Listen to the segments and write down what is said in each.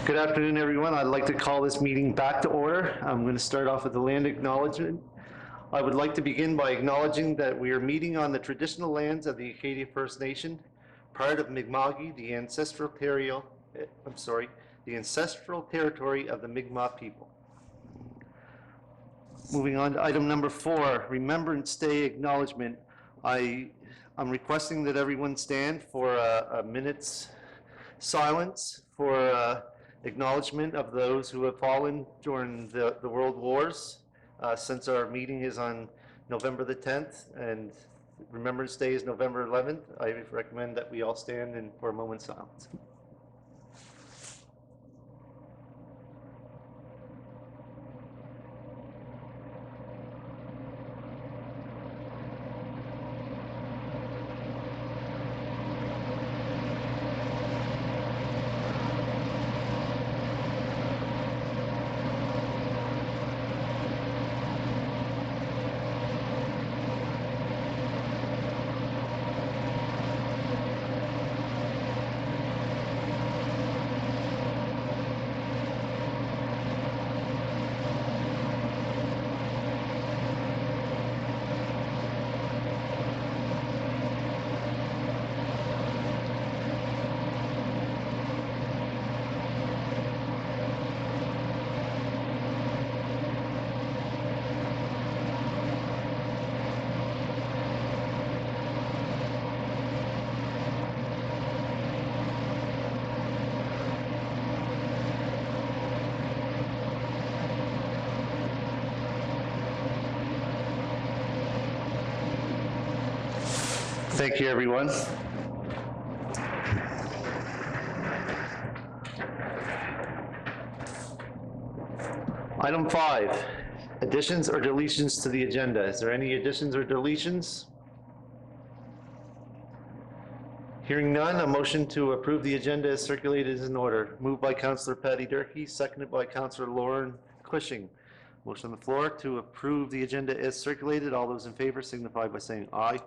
Good afternoon, everyone. I'd like to call this meeting back to order. I'm going to start off with the land acknowledgement. I would like to begin by acknowledging that we are meeting on the traditional lands of the Acadia First Nation, part of Mi'kma'ki, the ancestral territory of the Mi'kmaq people. Moving on to item number 4, Remembrance Day acknowledgement. I'm requesting that everyone stand for a minute's silence for acknowledgement of those who have fallen during the world wars. Since our meeting is on November the 10th and Remembrance Day is November 11th, I recommend that we all stand for a moment's silence. Thank you, everyone. Item 5, additions or deletions to the agenda. Is there any additions or deletions? Hearing none, a motion to approve the agenda as circulated is in order. Moved by Councillor Patty Durkee, seconded by Councillor Lauren Cushing. Motion on the floor to approve the agenda as circulated. All those in favor signify by saying aye.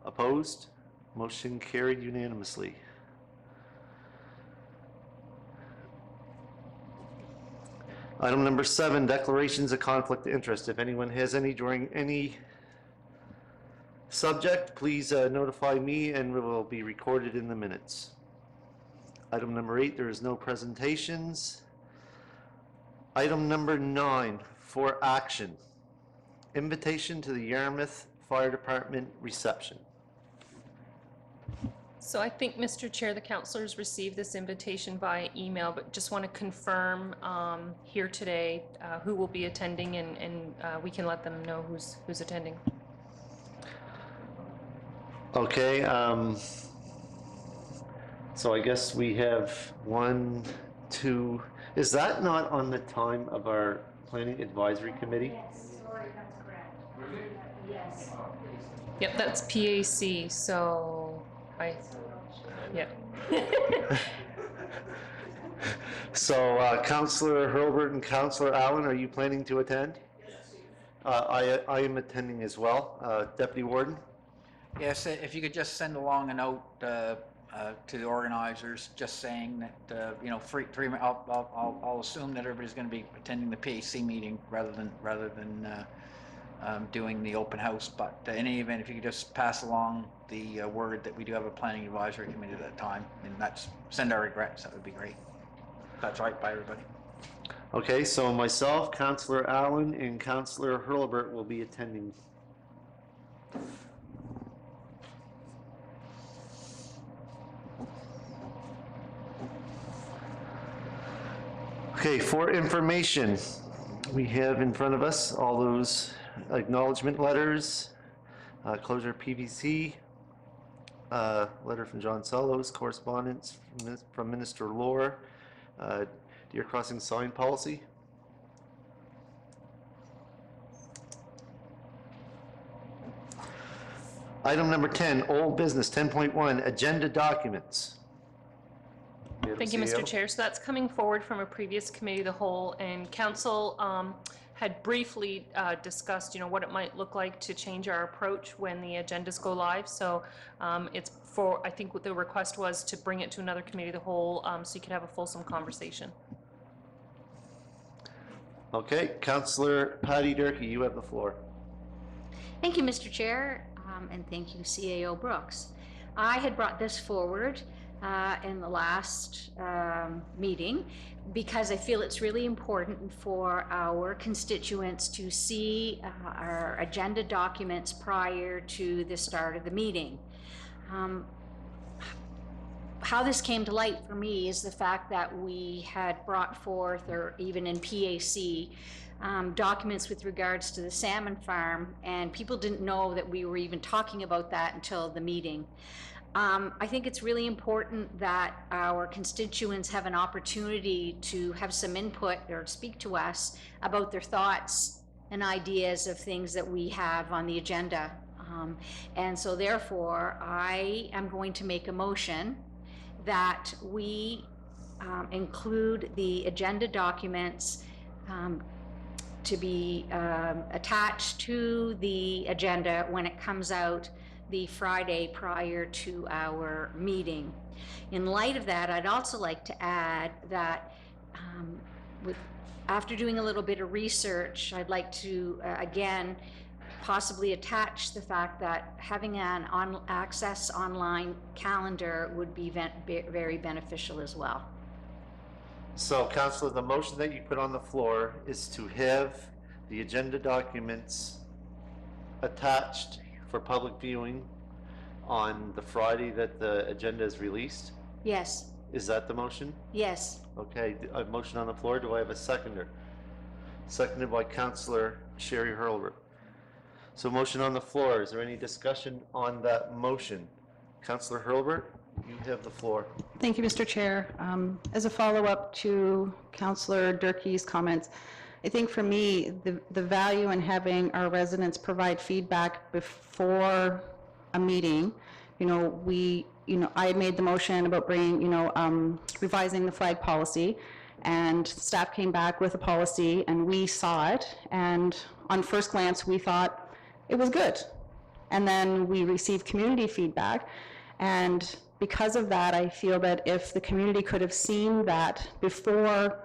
Opposed? Motion carried unanimously. Item number 7, declarations of conflict of interest. If anyone has any during any subject, please notify me and it will be recorded in the minutes. Item number 8, there is no presentations. Item number 9, for action. Invitation to the Yarmouth Fire Department reception. So I think, Mr. Chair, the councillors received this invitation by email, but just want to confirm here today who will be attending, and we can let them know who's attending. Okay, so I guess we have 1, 2, is that not on the time of our planning advisory committee? Yes, sorry, that's correct. Yes. Yep, that's PAC, so yeah. So Councillor Hurlbert and Councillor Allen, are you planning to attend? Yes. I am attending as well. Deputy Warden? Yes, if you could just send along a note to the organizers, just saying that I'll assume that everybody's going to be attending the PAC meeting rather than doing the open house. But in any event, if you could just pass along the word that we do have a planning advisory committee at that time, and send our regrets, that would be great. That's right by everybody. Okay, so myself, Councillor Allen, and Councillor Hurlbert will be attending. Okay, for information, we have in front of us all those acknowledgement letters, closure PVC, letter from John Sellos, correspondence from Minister Lohr, Deer Crossing sign policy. Item number 10, old business 10.1, agenda documents. Thank you, Mr. Chair. So that's coming forward from a previous committee of the whole, and council had briefly discussed, what it might look like to change our approach when the agendas go live. So it's I think what the request was to bring it to another committee of the whole, so you could have a fulsome conversation. Okay, Councillor Patty Durkee, you have the floor. Thank you, Mr. Chair, and thank you, CAO Brooks. I had brought this forward in the last meeting because I feel it's really important for our constituents to see our agenda documents prior to the start of the meeting. How this came to light for me is the fact that we had brought forth, or even in PAC, documents with regards to the salmon farm, and people didn't know that we were even talking about that until the meeting. I think it's really important that our constituents have an opportunity to have some input or speak to us about their thoughts and ideas of things that we have on the agenda. And so therefore, I am going to make a motion that we include the agenda documents to be attached to the agenda when it comes out the Friday prior to our meeting. In light of that, I'd also like to add that after doing a little bit of research, I'd like to again possibly attach the fact that having an access online calendar would be very beneficial as well. So, Councillor, the motion that you put on the floor is to have the agenda documents attached for public viewing on the Friday that the agenda is released? Yes, Is that the motion? yes. Okay, a motion on the floor. Do I have a seconder? Seconded by Councillor Sherry Hurlbert. So motion on the floor. Is there any discussion on that motion? Councillor Hurlbert, you have the floor. Thank you, Mr. Chair. As a follow-up to Councillor Durkee's comments, I think for me, the value in having our residents provide feedback before a meeting, I made the motion about bringing, revising the flag policy, and staff came back with a policy and we saw it, and on first glance, we thought it was good. And then we received community feedback, and because of that, I feel that if the community could have seen that before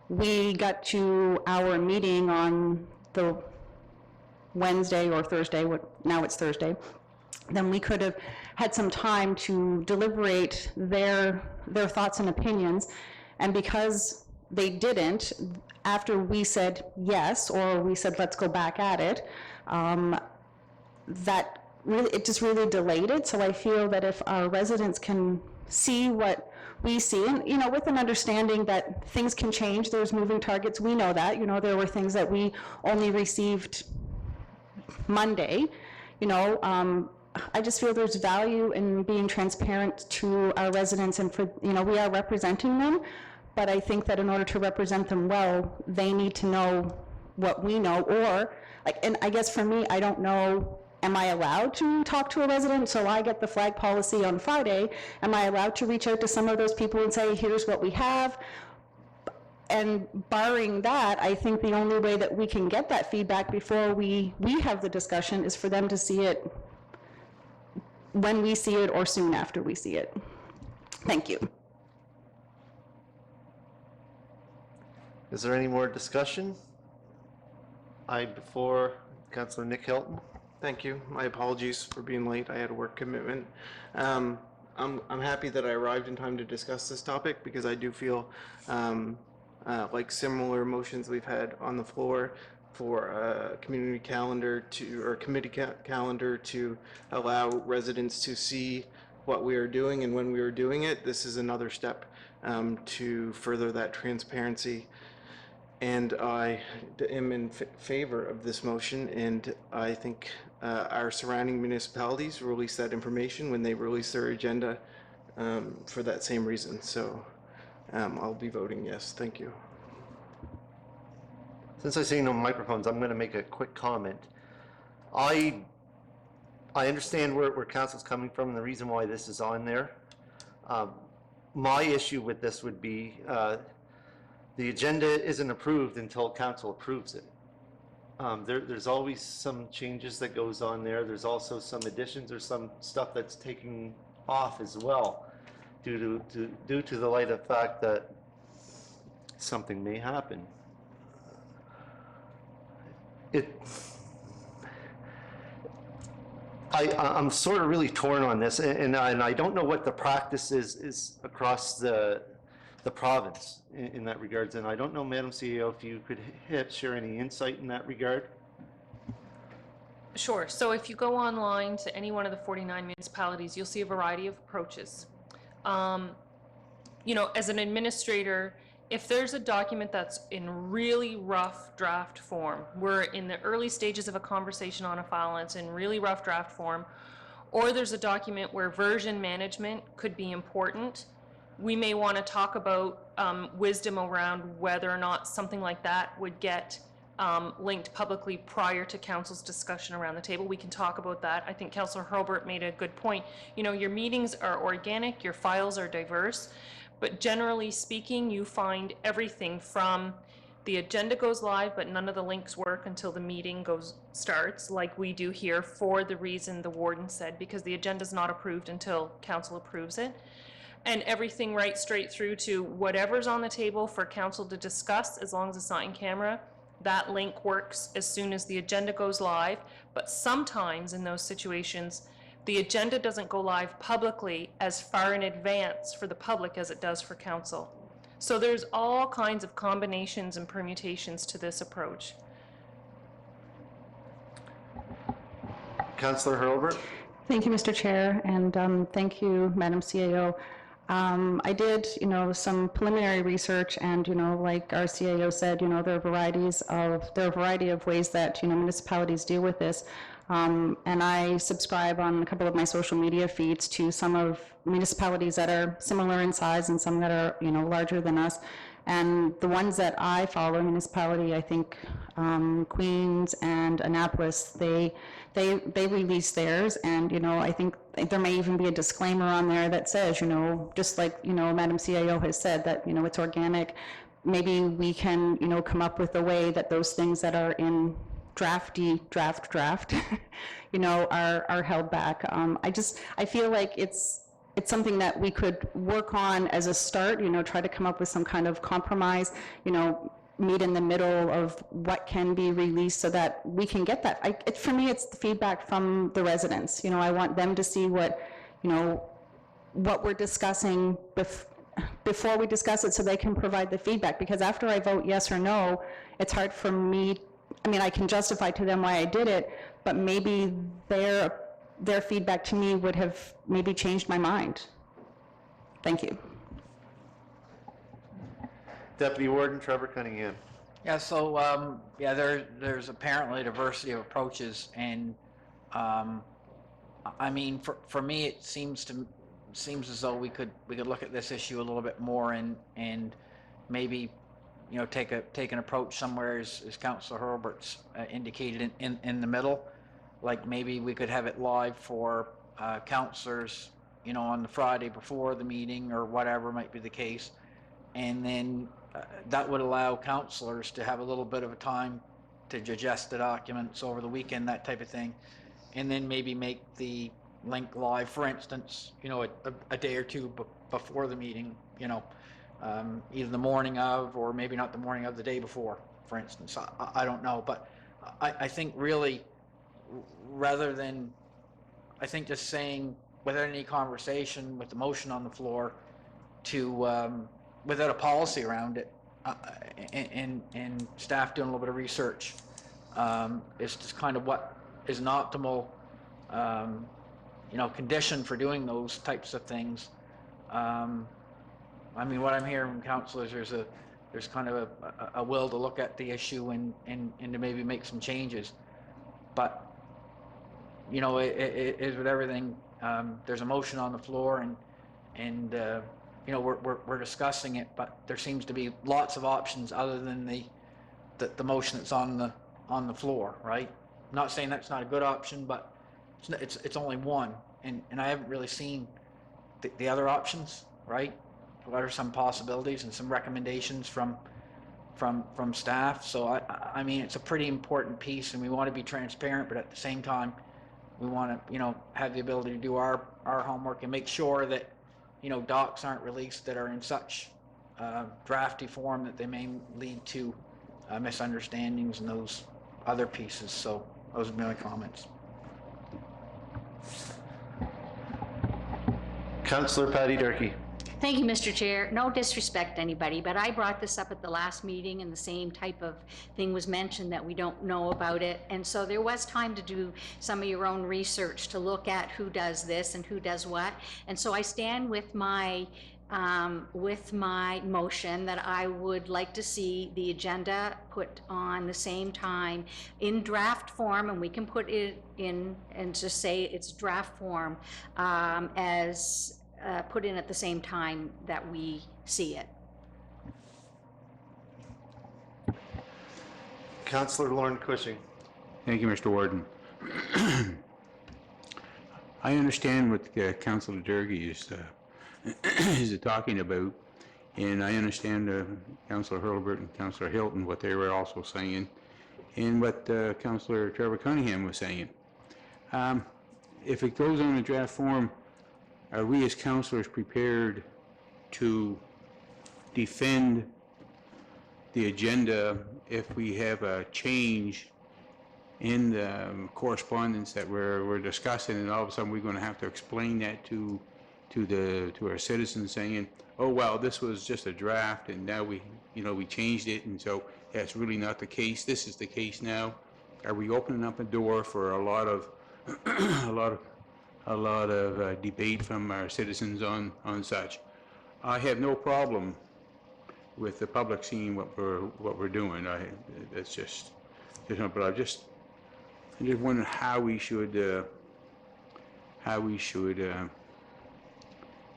we got to our meeting on the Wednesday or Thursday, now it's Thursday, then we could have had some time to deliberate their thoughts and opinions. And because they didn't, after we said yes, or we said let's go back at it, that really, it just really delayed it. So I feel that if our residents can see what we see, and with an understanding that things can change, there's moving targets, we know that, there were things that we only received Monday, I just feel there's value in being transparent to our residents, and for, we are representing them, but I think that in order to represent them well, they need to know what we know, or, and I guess for me, I don't know, am I allowed to talk to a resident? So I get the flag policy on Friday. Am I allowed to reach out to some of those people and say, here's what we have? And barring that, I think the only way that we can get that feedback before we have the discussion is for them to see it when we see it or soon after we see it. Thank you. Is there any more discussion? Before Councillor Nick Hilton. Thank you. My apologies for being late. I had a work commitment. I'm happy that I arrived in time to discuss this topic, because I do feel like similar motions we've had on the floor for a community calendar or committee calendar to allow residents to see what we are doing and when we are doing it. This is another step to further that transparency. And I am in favor of this motion, and I think our surrounding municipalities release that information when they release their agenda for that same reason. So I'll be voting yes. Thank you. Since I see no microphones, I'm going to make a quick comment. I understand where council's coming from and the reason why this is on there. My issue with this would be the agenda isn't approved until council approves it. There's always some changes that goes on there. There's also some additions or some stuff that's taken off as well due to the light of fact that something may happen. I'm sort of really torn on this, and I don't know what the practice is across the province in that regards, and I don't know, Madam CEO, if you could share any insight in that regard. Sure. So if you go online to any one of the 49 municipalities, you'll see a variety of approaches. You know, as an administrator, if there's a document that's in really rough draft form, we're in the early stages of a conversation on a file and it's in really rough draft form, or there's a document where version management could be important, we may want to talk about wisdom around whether or not something like that would get linked publicly prior to council's discussion around the table. We can talk about that. I think Councillor Hurlbert made a good point. You know, your meetings are organic, your files are diverse, but generally speaking, you find everything from the agenda goes live, but none of the links work until the meeting starts, like we do here, for the reason the warden said, because the agenda's not approved until council approves it. And everything right straight through to whatever's on the table for council to discuss, as long as it's not in camera, that link works as soon as the agenda goes live. But sometimes in those situations, the agenda doesn't go live publicly as far in advance for the public as it does for council. So there's all kinds of combinations and permutations to this approach. Councillor Hurlbert? Thank you, Mr. Chair, and thank you, Madam CAO. I did, some preliminary research, and, like our CAO said, there are a variety of ways that, municipalities deal with this. And I subscribe on a couple of my social media feeds to some of municipalities that are similar in size and some that are, larger than us. And the ones that I follow, municipality, I think Queens and Annapolis, they release theirs, and I think there may even be a disclaimer on there that says, just like Madam CAO has said, that it's organic. Maybe we can come up with a way that those things that are in draft are held back. I feel like it's something that we could work on as a start, try to come up with some kind of compromise, meet in the middle of what can be released so that we can get that. For me, it's the feedback from the residents. I want them to see what we're discussing before we discuss it, so they can provide the feedback. Because after I vote yes or no, it's hard for me. I can justify to them why I did it, but maybe their feedback to me would have maybe changed my mind. Thank you. Deputy Warden Trevor Cunningham. Yeah, so, there's apparently a diversity of approaches, and, for me, it seems as though we could look at this issue a little bit more and maybe, take an approach somewhere, as Councillor Hurlbert's indicated, in the middle. Like maybe we could have it live for councillors, on the Friday before the meeting or whatever might be the case, and then that would allow councillors to have a little bit of a time to digest the documents over the weekend, that type of thing, and then maybe make the link live, for instance, a day or two before the meeting, either the morning of, or maybe not the morning of, the day before, for instance. I don't know, but I think really, rather than, I think just saying without any conversation with the motion on the floor to, without a policy around it, and staff doing a little bit of research, is just kind of what is an optimal, condition for doing those types of things. What I'm hearing from councillors, there's kind of a will to look at the issue and to maybe make some changes. But it is with everything. There's a motion on the floor, and we're discussing it, but there seems to be lots of options other than the motion that's on the floor, right? I'm not saying that's not a good option, but it's only one, and I haven't really seen the other options, right? What are some possibilities and some recommendations from from staff. So I mean, it's a pretty important piece, and we want to be transparent, but at the same time, we want to, you know, have the ability to do our homework and make sure that, you know, docs aren't released that are in such drafty form that they may lead to misunderstandings and those other pieces. So those would be my comments. Councillor Patty Durkee. Thank you, Mr. Chair. No disrespect to anybody, but I brought this up at the last meeting and the same type of thing was mentioned, that we don't know about it. And so there was time to do some of your own research to look at who does this and who does what. And so I stand with my motion that I would like to see the agenda put on the same time in draft form, and we can put it in and just say it's draft form, as put in at the same time that we see it. Councillor Lauren Cushing. Thank you, Mr. Warden. I understand what Councillor Durkee is talking about, and I understand Councillor Hurlbert and Councillor Hilton, what they were also saying, and what Councillor Trevor Cunningham was saying. If it goes on a draft form, are we as councillors prepared to defend the agenda if we have a change in the correspondence that we're discussing, and all of a sudden we're going to have to explain that to our citizens, saying, oh well, this was just a draft and now we changed it, and so that's really not the case. This is the case now. Are we opening up a door for a lot of debate from our citizens on such? I have no problem with the public seeing what we're doing. That's just but I'm just wondering how we should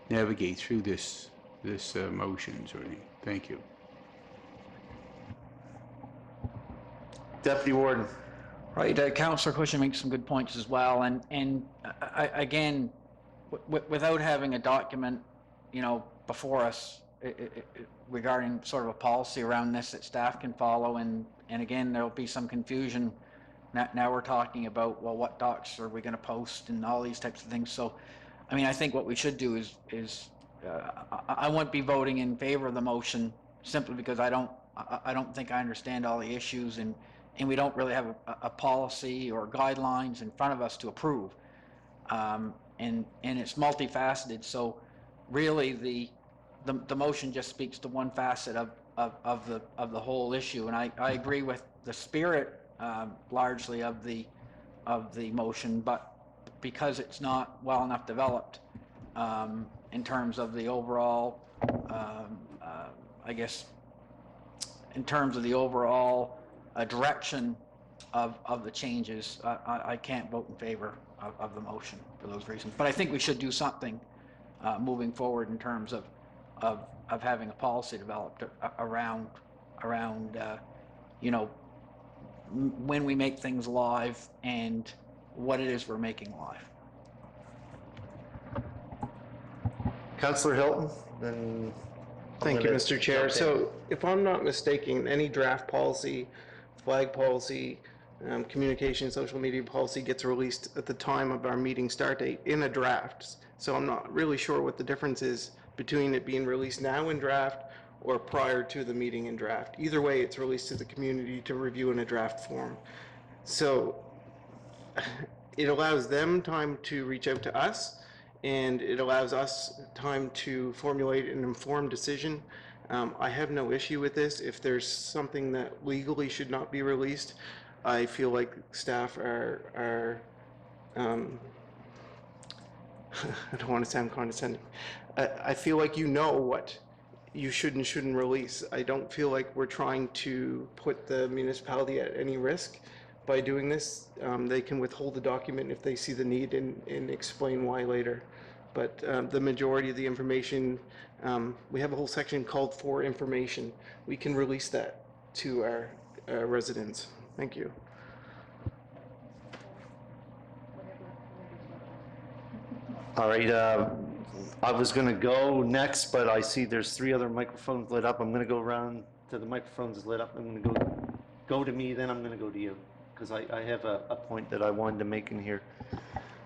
navigate through this motion sort of thing. Thank you. Deputy Warden. Right, Councillor Cushing makes some good points as well, and again, without having a document, you know, before us regarding sort of a policy around this that staff can follow, and again, there'll be some confusion. Now we're talking about, well, what docs are we going to post and all these types of things. So, I mean, I think what we should do is I won't be voting in favor of the motion simply because I don't think I understand all the issues, and we don't really have a policy or guidelines in front of us to approve, and it's multifaceted. So really the motion just speaks to one facet of the whole issue, and I agree with the spirit largely of the motion, but because it's not well enough developed in terms of the overall, I guess, in terms of the overall direction of the changes, I can't vote in favor of the motion for those reasons. But I think we should do something moving forward in terms of having a policy developed around you know, when we make things live and what it is we're making live. Councillor Hilton, then. Thank you, Mr. Chair. So if I'm not mistaken, any draft policy, flag policy, communication, social media policy gets released at the time of our meeting start date in a draft. So I'm not really sure what the difference is between it being released now in draft or prior to the meeting in draft. Either way, it's released to the community to review in a draft form. So it allows them time to reach out to us, and it allows us time to formulate an informed decision. I have no issue with this. If there's something that legally should not be released, I feel like staff are I don't want to sound condescending. I feel like you know what you should and shouldn't release. I don't feel like we're trying to put the municipality at any risk by doing this. They can withhold the document if they see the need and explain why later. But the majority of the information, we have a whole section called for information. We can release that to our residents. Thank you. All right, I was going to go next, but I see there's 3 other microphones lit up. I'm going to go around till the microphone is lit up, I'm gonna go to me, then I'm gonna go to you, because I have a point that I wanted to make in here.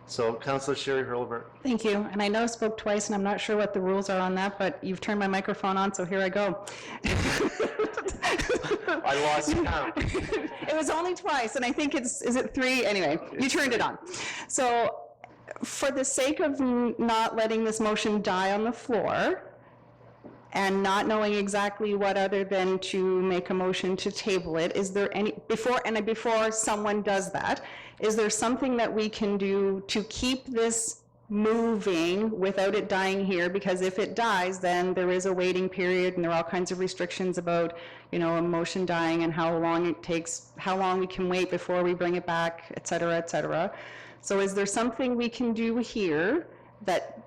So Councillor Sherry Hurlbert. Thank you. And I know I spoke twice, and I'm not sure what the rules are on that, but you've turned my microphone on, so here I go. I lost count. It was only twice, and I think is it three? Anyway, you turned it on. So for the sake of not letting this motion die on the floor, and not knowing exactly what other than to make a motion to table it, is there any, before someone does that, is there something that we can do to keep this moving without it dying here? Because if it dies, then there is a waiting period, and there are all kinds of restrictions about, you know, a motion dying and how long it takes, how long we can wait before we bring it back, et cetera, et cetera. So is there something we can do here that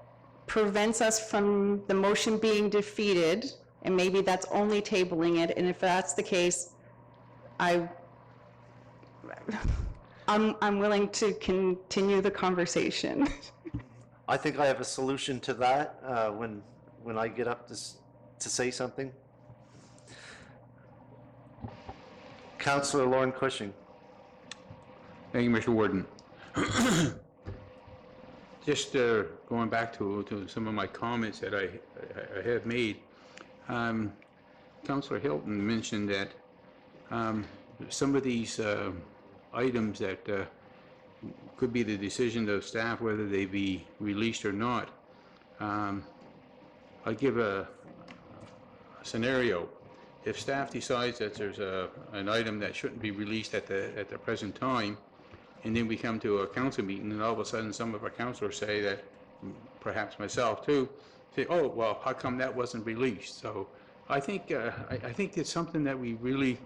prevents us from the motion being defeated, and maybe that's only tabling it, and if that's the case, I'm willing to continue the conversation. I think I have a solution to that when I get up to say something. Councillor Lauren Cushing. Thank you, Mr. Warden. Just going back to some of my comments that I have made, Councillor Hilton mentioned that some of these items that could be the decision of staff whether they be released or not. I'll give a scenario. If staff decides that there's an item that shouldn't be released at the present time, and then we come to a council meeting, and all of a sudden some of our councilors say that, perhaps myself too, say, oh, well, how come that wasn't released? So I think I think it's something that we really,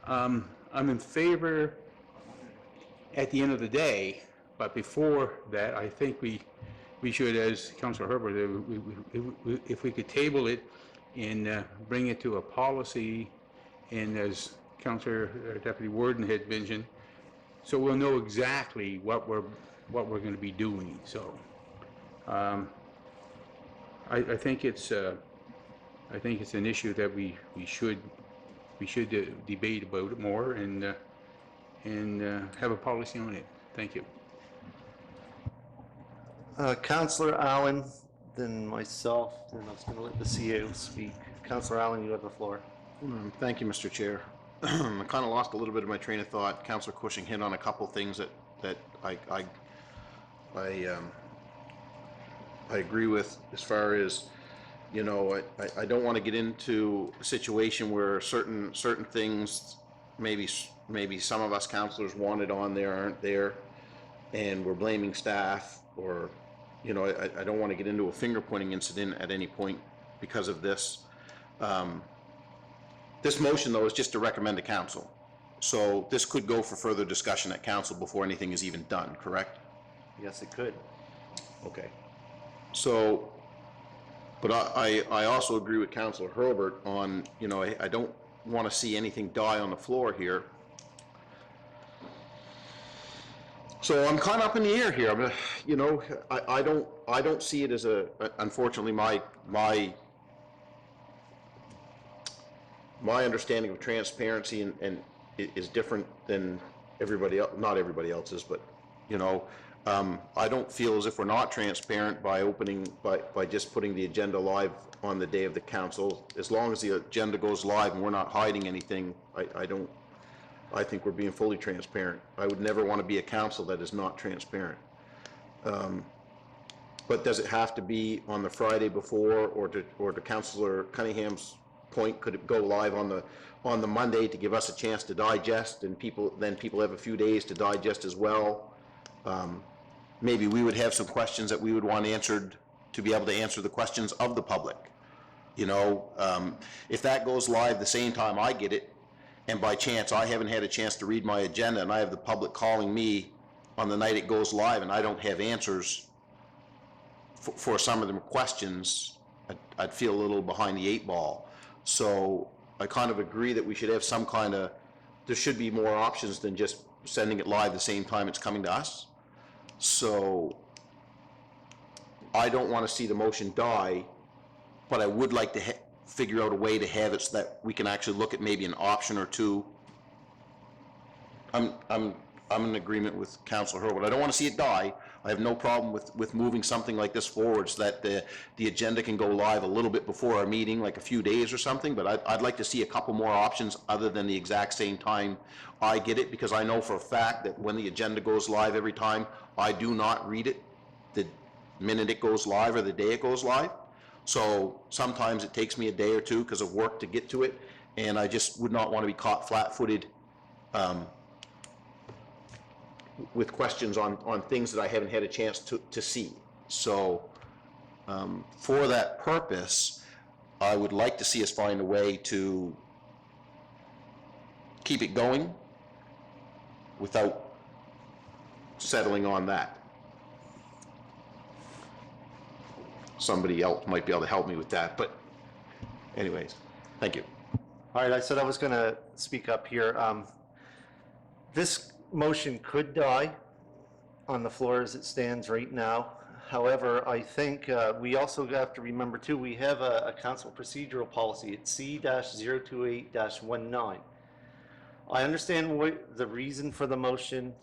I'm in favor at the end of the day, but before that, I think we should, as Councillor Herbert, if we could table it and bring it to a policy, and as Councillor Deputy Warden had mentioned, so we'll know exactly what we're going to be doing. So I think it's an issue that we should debate about it more and have a policy on it. Thank you. Councillor Allen, then myself, then I was going to let the CEO speak. Councillor Allen, you have the floor. Thank you, Mr. Chair. I kind of lost a little bit of my train of thought. Councillor Cushing hit on a couple things that I agree with, as far as, you know, I don't want to get into a situation where certain things, maybe some of us councillors wanted on there aren't there, and we're blaming staff, or, you know, I don't want to get into a finger pointing incident at any point because of this. This motion, though, is just to recommend to council. So this could go for further discussion at council before anything is even done, correct? Yes, it could. Okay. So, but I also agree with Councillor Hurlbert on, you know, I don't want to see anything die on the floor here. So I'm kind of up in the air here. I'm, you know, I don't see it as unfortunately, my understanding of transparency and is different than everybody else, not everybody else's, but, you know, I don't feel as if we're not transparent by by just putting the agenda live on the day of the council. As long as the agenda goes live and we're not hiding anything, I think we're being fully transparent. I would never want to be a council that is not transparent. But does it have to be on the Friday before, or to Councillor Cunningham's point, could it go live on the Monday to give us a chance to digest, and people have a few days to digest as well? Maybe we would have some questions that we would want answered, to be able to answer the questions of the public. You know, if that goes live the same time I get it, and by chance I haven't had a chance to read my agenda, and I have the public calling me on the night it goes live, and I don't have answers for some of the questions, I'd feel a little behind the 8 ball. So I kind of agree that we should have some kind of, there should be more options than just sending it live the same time it's coming to us. So I don't want to see the motion die, but I would like to figure out a way to have it so that we can actually look at maybe an option or two. I'm in agreement with Councilor Hurlbert. I don't want to see it die. I have no problem with moving something like this forward so that the agenda can go live a little bit before our meeting, like a few days or something, but I'd like to see a couple more options other than the exact same time I get it, because I know for a fact that when the agenda goes live every time, I do not read it the minute it goes live or the day it goes live. So sometimes it takes me a day or two because of work to get to it, and I just would not want to be caught flat-footed with questions on things that I haven't had a chance to see. So for that purpose, I would like to see us find a way to keep it going without settling on that. Somebody else might be able to help me with that, but anyways, thank you. All right, I said I was going to speak up here. This motion could die on the floor as it stands right now. However, I think we also have to remember too, we have a council procedural policy. It's C-028-19. I understand the reason for the motion,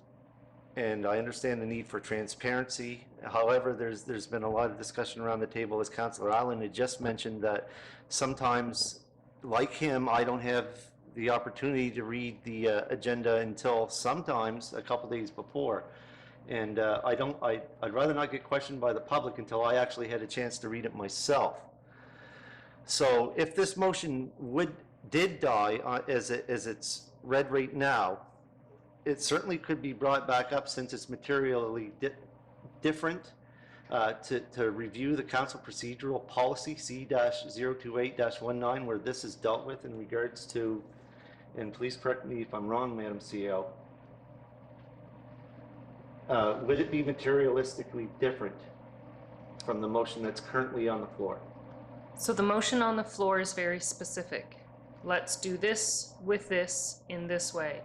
and I understand the need for transparency. However, there's been a lot of discussion around the table, as Councillor Allen had just mentioned, that sometimes, like him, I don't have the opportunity to read the agenda until sometimes a couple days before. And I'd rather not get questioned by the public until I actually had a chance to read it myself. So if this motion did die as it's read right now, it certainly could be brought back up, since it's materially different, to review the council procedural policy C-028-19, where this is dealt with in regards to, and please correct me if I'm wrong, Madam CEO, would it be materialistically different from the motion that's currently on the floor? So the motion on the floor is very specific. Let's do this with this in this way.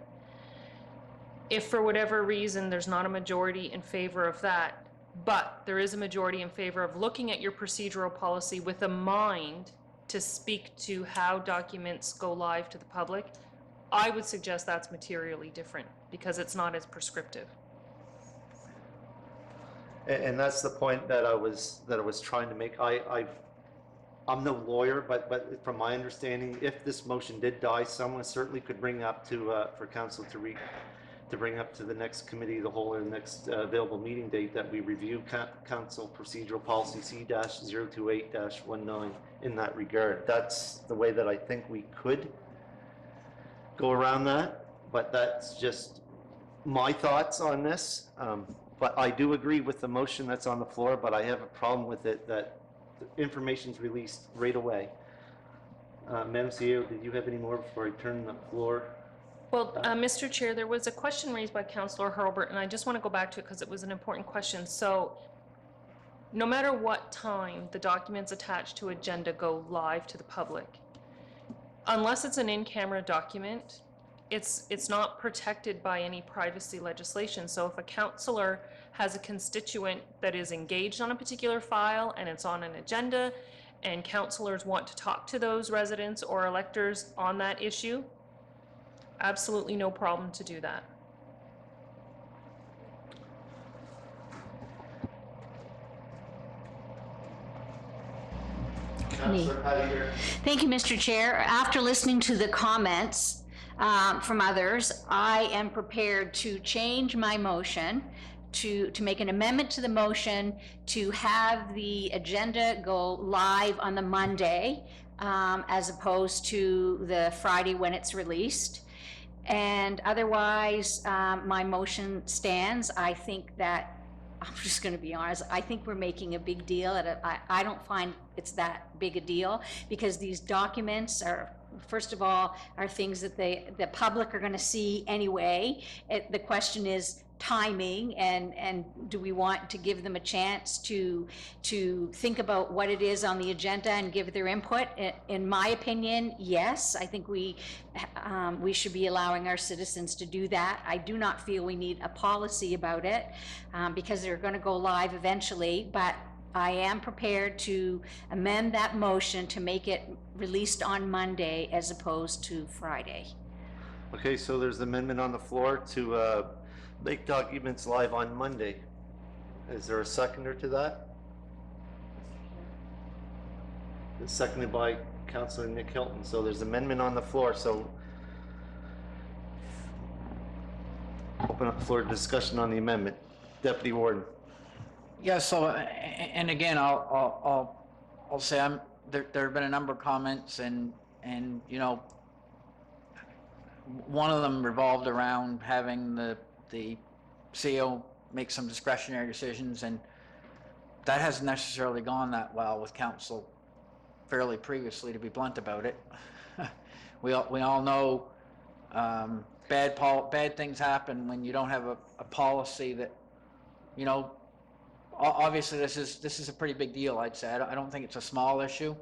If for whatever reason there's not a majority in favor of that, but there is a majority in favor of looking at your procedural policy with a mind to speak to how documents go live to the public, I would suggest that's materially different, because it's not as prescriptive. And that's the point that I was trying to make. I'm no lawyer, but from my understanding, if this motion did die, someone certainly could bring up for council to bring up to the next committee of the whole, or the next available meeting date, that we review council procedural policy C-028-19 in that regard. That's the way that I think we could go around that, but that's just my thoughts on this. But I do agree with the motion that's on the floor, but I have a problem with it that the information's released right away. Madam CEO, did you have any more before I turn the floor? Well, Mr. Chair, there was a question raised by Councillor Hurlbert, and I just want to go back to it because it was an important question. So no matter what time the documents attached to agenda go live to the public, unless it's an in-camera document, it's not protected by any privacy legislation. So if a councillor has a constituent that is engaged on a particular file and it's on an agenda, and councillors want to talk to those residents or electors on that issue, absolutely no problem to do that. Thank you, Mr. Chair. After listening to the comments from others, I am prepared to change my motion to make an amendment to the motion to have the agenda go live on the Monday as opposed to the Friday when it's released. And otherwise, my motion stands. I think that, I'm just going to be honest, I think we're making a big deal. I don't find it's that big a deal, because these documents are, first of all, are things that the public are going to see anyway. The question is timing, and do we want to give them a chance to think about what it is on the agenda and give their input? In my opinion, yes, I think we should be allowing our citizens to do that. I do not feel we need a policy about it, because they're going to go live eventually, but I am prepared to amend that motion to make it released on Monday as opposed to Friday. Okay, so there's an amendment on the floor to make documents live on Monday. Is there a seconder to that? It's seconded by Councilor Nick Hilton. So there's amendment on the floor, so open up the floor to discussion on the amendment. Deputy Warden. Yeah, so, and again, I'll say there have been a number of comments and, you know, one of them revolved around having the CEO make some discretionary decisions, and that hasn't necessarily gone that well with council fairly previously, to be blunt about it. We all know bad things happen when you don't have a policy that, you know, obviously this is a pretty big deal, I'd say. I don't think it's a small issue.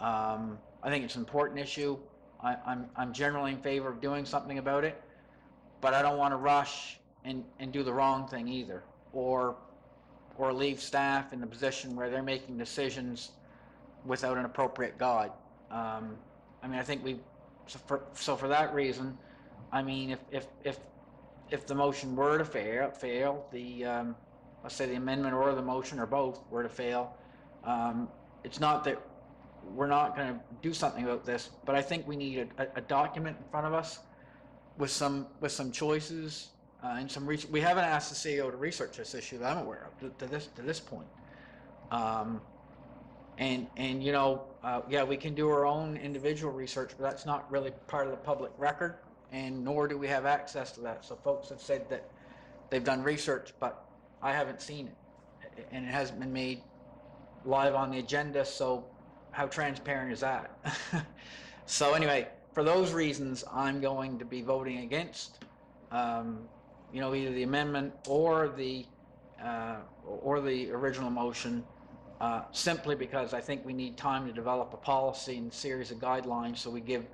I think it's an important issue. I'm generally in favor of doing something about it, but I don't want to rush and do the wrong thing either, or leave staff in the position where they're making decisions without an appropriate guide. I mean, I think so for that reason, I mean, if the motion were to fail, let's say the amendment or the motion or both were to fail, it's not that we're not going to do something about this, but I think we need a document in front of us with some choices and some research. We haven't asked the CEO to research this issue that I'm aware of to this point. And you know, yeah, we can do our own individual research, but that's not really part of the public record, and nor do we have access to that. So folks have said that they've done research, but I haven't seen it, and it hasn't been made live on the agenda, so how transparent is that? So anyway, for those reasons, I'm going to be voting against, you know, either the amendment or the original motion, simply because I think we need time to develop a policy and series of guidelines so we give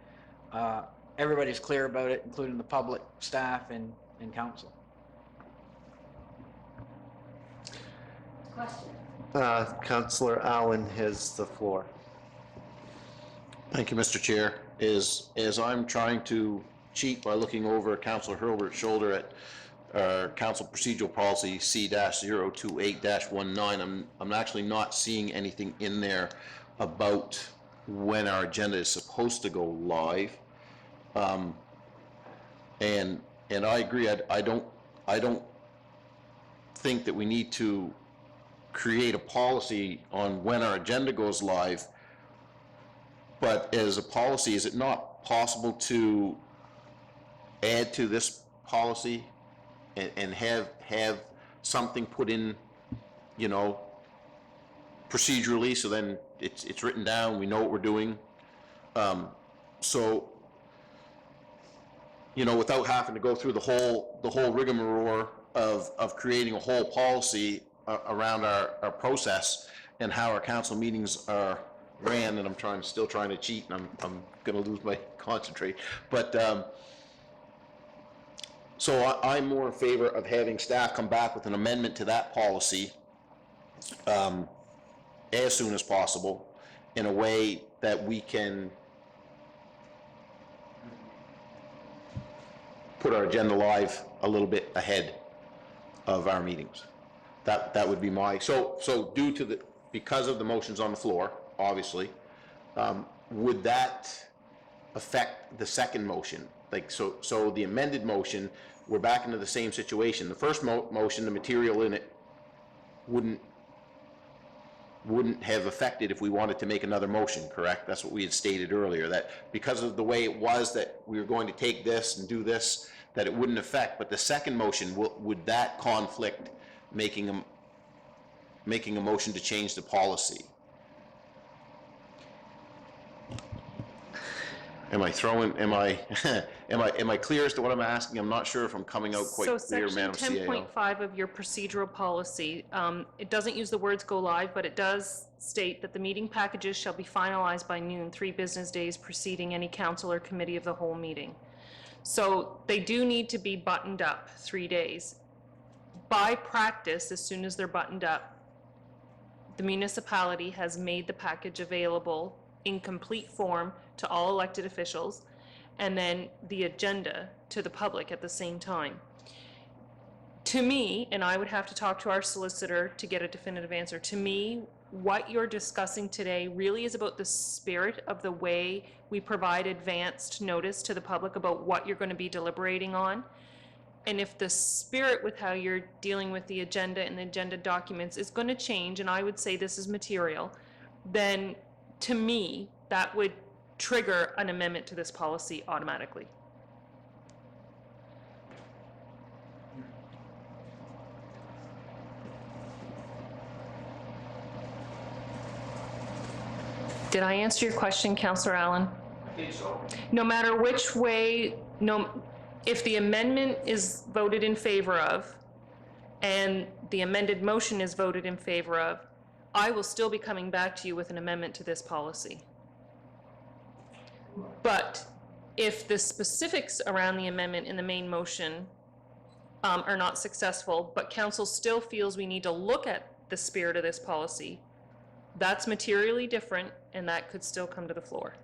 everybody's clear about it, including the public, staff, and council. Councilor Allen has the floor. Thank you, Mr. Chair. As I'm trying to cheat by looking over Councilor Hurlbert's shoulder at Council Procedural Policy C-028-19, I'm actually not seeing anything in there about when our agenda is supposed to go live. And I agree. I don't think that we need to create a policy on when our agenda goes live. But as a policy, is it not possible to add to this policy and have something put in, you know, procedurally, so then it's written down, we know what we're doing? So, you know, without having to go through the whole rigmarole of creating a whole policy around our process and how our council meetings are ran, and I'm still trying to cheat, and I'm going to lose my concentrate. But so I'm more in favor of having staff come back with an amendment to that policy as soon as possible, in a way that we can put our agenda live a little bit ahead of our meetings. That would be my, so because of the motions on the floor, obviously, would that affect the second motion? Like, so the amended motion, we're back into the same situation. The first motion, the material in it wouldn't have affected if we wanted to make another motion, correct? That's what we had stated earlier, that because of the way it was, that we were going to take this and do this, that it wouldn't affect. But the second motion, would that conflict making a motion to change the policy? Am I clear as to what I'm asking? I'm not sure if I'm coming out quite clear, Madam So section CAO. 10.5 of your procedural policy, it doesn't use the words "go live," but it does state that the meeting packages shall be finalized by noon, 3 business days preceding any council or committee of the whole meeting. So they do need to be buttoned up 3 days. By practice, as soon as they're buttoned up, the municipality has made the package available in complete form to all elected officials, and then the agenda to the public at the same time. To me, and I would have to talk to our solicitor to get a definitive answer, to me, what you're discussing today really is about the spirit of the way we provide advanced notice to the public about what you're going to be deliberating on. And if the spirit with how you're dealing with the agenda and the agenda documents is going to change, and I would say this is material, then to me, that would trigger an amendment to this policy automatically. Did I answer your question, Councillor Allen? I think so. No matter which way, if the amendment is voted in favor of, and the amended motion is voted in favor of, I will still be coming back to you with an amendment to this policy. But if the specifics around the amendment in the main motion are not successful, but council still feels we need to look at the spirit of this policy, that's materially different, and that could still come to the floor.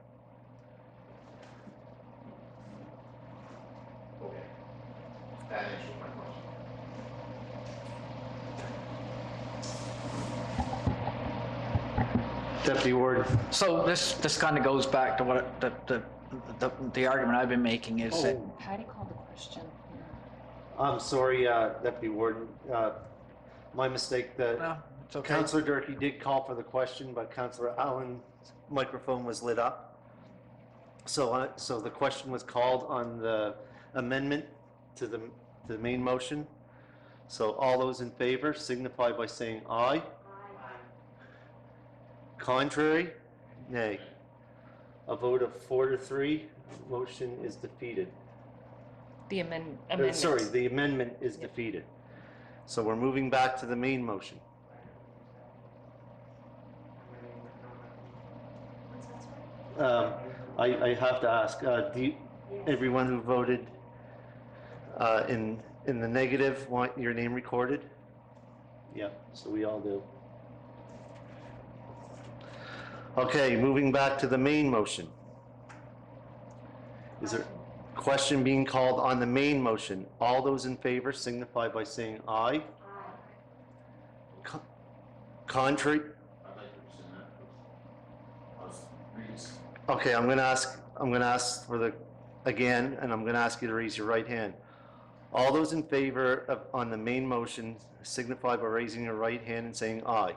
Okay. That answers my question. Deputy Warden. So this kind of goes back to what the argument I've been making is that, Patty called the question. I'm sorry, Deputy Warden. My mistake. well, it's okay. Councillor Durkee did call for the question, but Councillor Allen's microphone was lit up. So the question was called on the amendment to the main motion. So all those in favor signify by saying aye. Contrary? Nay. A vote of 4-3, motion is defeated. The amendment. Sorry, the amendment is defeated. So we're moving back to the main motion. I have to ask, everyone who voted in the negative want your name recorded? Yeah, so we all do. Okay, moving back to the main motion. Is there a question being called on the main motion? All those in favor signify by saying aye. Contrary? Okay, I'm gonna ask for the, again, and I'm gonna ask you to raise your right hand. All those in favor of, on the main motion signify by raising your right hand and saying aye.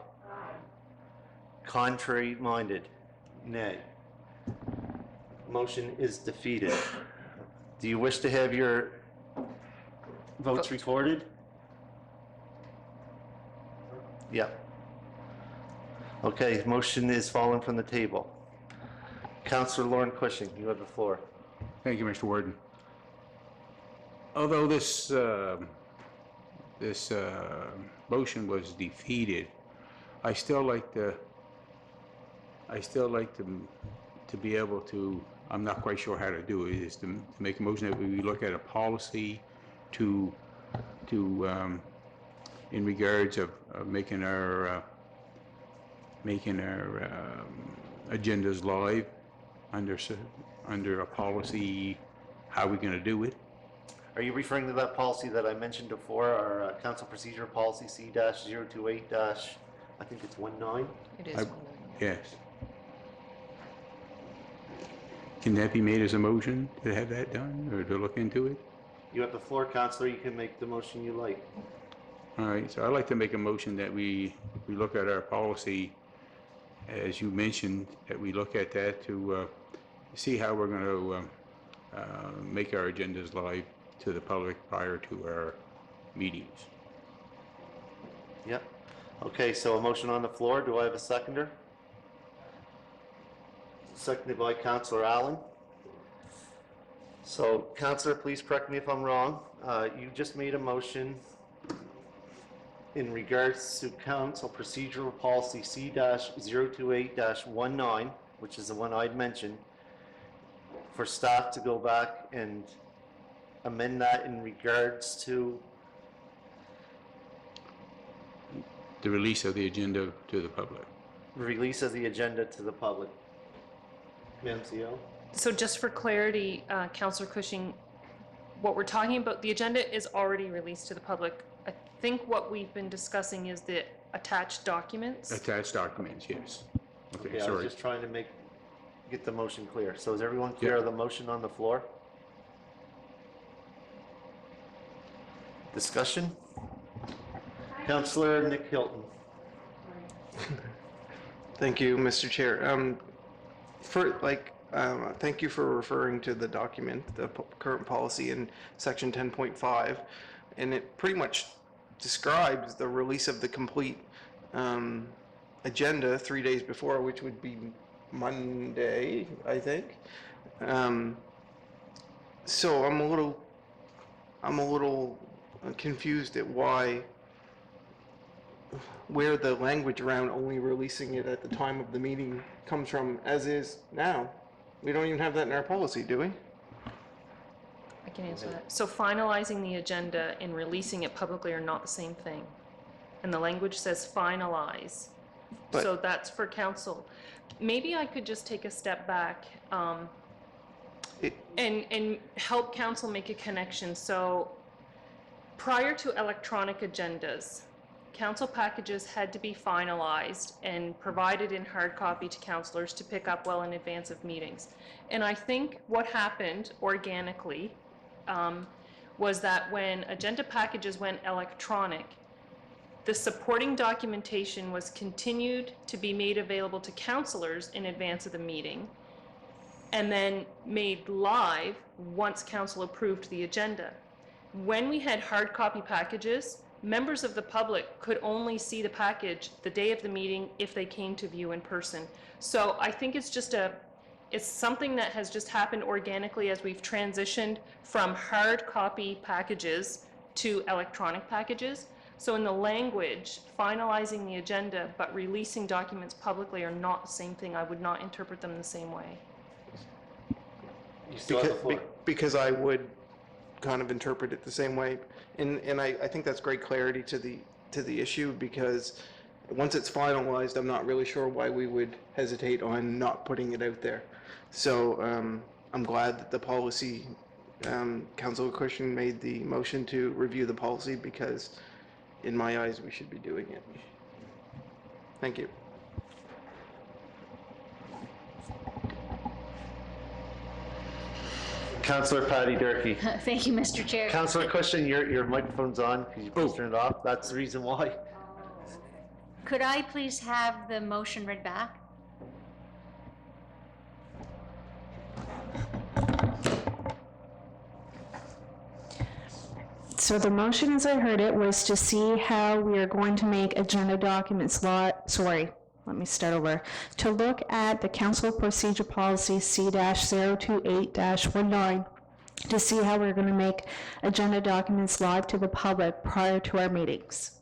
Contrary minded, nay. Motion is defeated. Do you wish to have your votes recorded? Yeah. Okay, motion is fallen from the table. Councillor Lauren Cushing, you have the floor. Thank you, Mr. Warden. Although this motion was defeated, I still like to be able to, I'm not quite sure how to do it, is to make a motion that we look at a policy to in regards of making our agendas live under a policy. How are we going to do it? Are you referring to that policy that I mentioned before, our council procedure policy C-028- I think it's 19? It is. Yes. Can that be made as a motion to have that done, or to look into it? You have the floor, Councillor. You can make the motion you like. All right, so I'd like to make a motion that we look at our policy, as you mentioned, that we look at that to see how we're going to make our agendas live to the public prior to our meetings. Yep. Okay, so a motion on the floor. Do I have a seconder? Seconded by Councillor Allen. So, Councillor, please correct me if I'm wrong. You just made a motion in regards to council procedural policy C-028-19, which is the one I'd mentioned, for staff to go back and amend that in regards to the release of the agenda to the public. Release of the agenda to the public. Madam CEO? So just for clarity, Councillor Cushing, what we're talking about, the agenda is already released to the public. I think what we've been discussing is the attached documents. Attached documents, yes. Okay, Okay, I was sorry. just trying to get the motion clear. So is everyone clear of the motion on the floor? Discussion? Councillor Nick Hilton. Thank you, Mr. Chair. Thank you for referring to the document, the current policy in section 10.5, and it pretty much describes the release of the complete agenda 3 days before, which would be Monday, I think. So I'm a little confused at where the language around only releasing it at the time of the meeting comes from, as is now. We don't even have that in our policy, do we? I can answer that. So finalizing the agenda and releasing it publicly are not the same thing. And the language says finalize. But- So that's for council. Maybe I could just take a step back It- and help council make a connection. So prior to electronic agendas, council packages had to be finalized and provided in hard copy to councillors to pick up well in advance of meetings. And I think what happened organically was that when agenda packages went electronic, the supporting documentation was continued to be made available to councillors in advance of the meeting, and then made live once council approved the agenda. When we had hard copy packages, members of the public could only see the package the day of the meeting if they came to view in person. So I think it's something that has just happened organically as we've transitioned from hard copy packages to electronic packages. So in the language, finalizing the agenda but releasing documents publicly are not the same thing. I would not interpret them the same way. You still have the floor. Because I would kind of interpret it the same way. And I think that's great clarity to the issue, because once it's finalized, I'm not really sure why we would hesitate on not putting it out there. So I'm glad that the policy, Councilor Cushing made the motion to review the policy, because in my eyes, we should be doing it. Thank you. Councillor Patty Durkee. Thank you, Mr. Chair. Councillor Cushing, your microphone's on. Could you please turn it off? That's the reason why. Could I please have the motion read back? So the motion, as I heard it, was to see how we are going to make agenda documents let me start over. To look at the council procedure policy C-028-19 to see how we're going to make agenda documents live to the public prior to our meetings.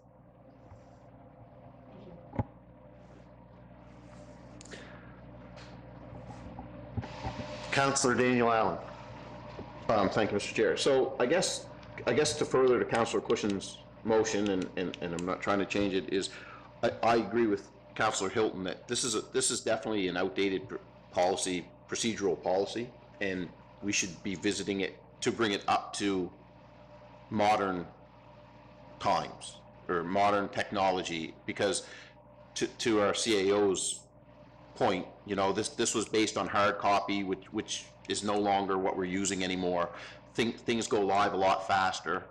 Councillor Daniel Allen. Thank you, Mr. Chair. So I guess to further to Councillor Cushing's motion, and I'm not trying to change it, is I agree with Councillor Hilton that this is definitely an outdated policy, procedural policy, and we should be visiting it to bring it up to modern times or modern technology, because to our CAO's point, you know, this was based on hard copy, which is no longer what we're using anymore. Things go live a lot faster,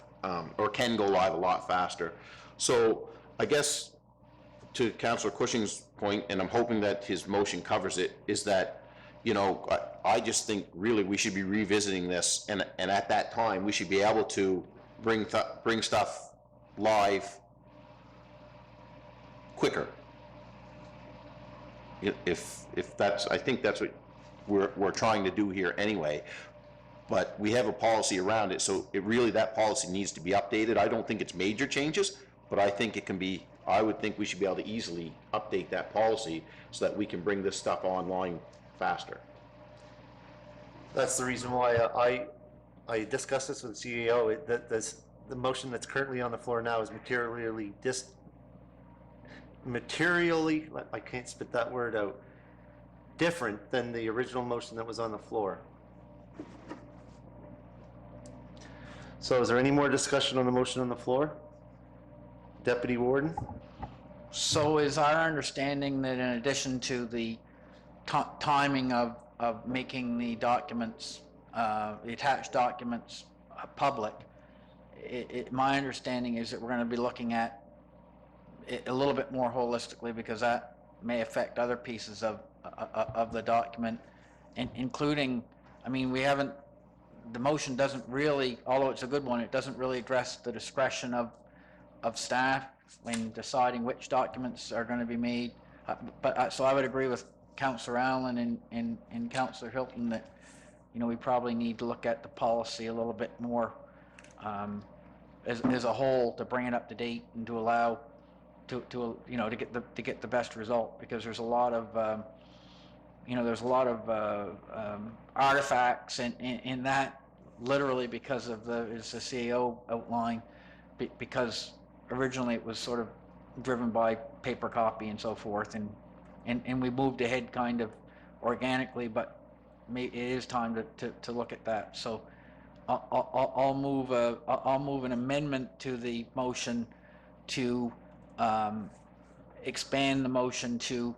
or can go live a lot faster. So I guess to Councillor Cushing's point, and I'm hoping that his motion covers it, is that, you know, I just think really we should be revisiting this, and at that time we should be able to bring stuff live quicker. If that's, I think that's what we're trying to do here anyway. But we have a policy around it, so that policy needs to be updated. I don't think it's major changes, but I think it can be. I would think we should be able to easily update that policy so that we can bring this stuff online faster. That's the reason why I discussed this with the CEO. The motion that's currently on the floor now is materially materially, I can't spit that word out, different than the original motion that was on the floor. So is there any more discussion on the motion on the floor? Deputy Warden? So is our understanding that in addition to the timing of making the documents, the attached documents public, my understanding is that we're going to be looking at it a little bit more holistically, because that may affect other pieces of the document, including, I mean, we haven't, the motion doesn't really, although it's a good one, it doesn't really address the discretion of staff when deciding which documents are going to be made. So I would agree with Councillor Allen and Councillor Hilton that, you know, we probably need to look at the policy a little bit more as a whole, to bring it up to date and to allow to you know, to get the best result, because there's a lot of you know, there's a lot of artifacts in that, literally because of as the CAO outlined, because originally it was sort of driven by paper copy and so forth, and we moved ahead kind of organically, but it is time to look at that. So I'll move an amendment to the motion to expand the motion to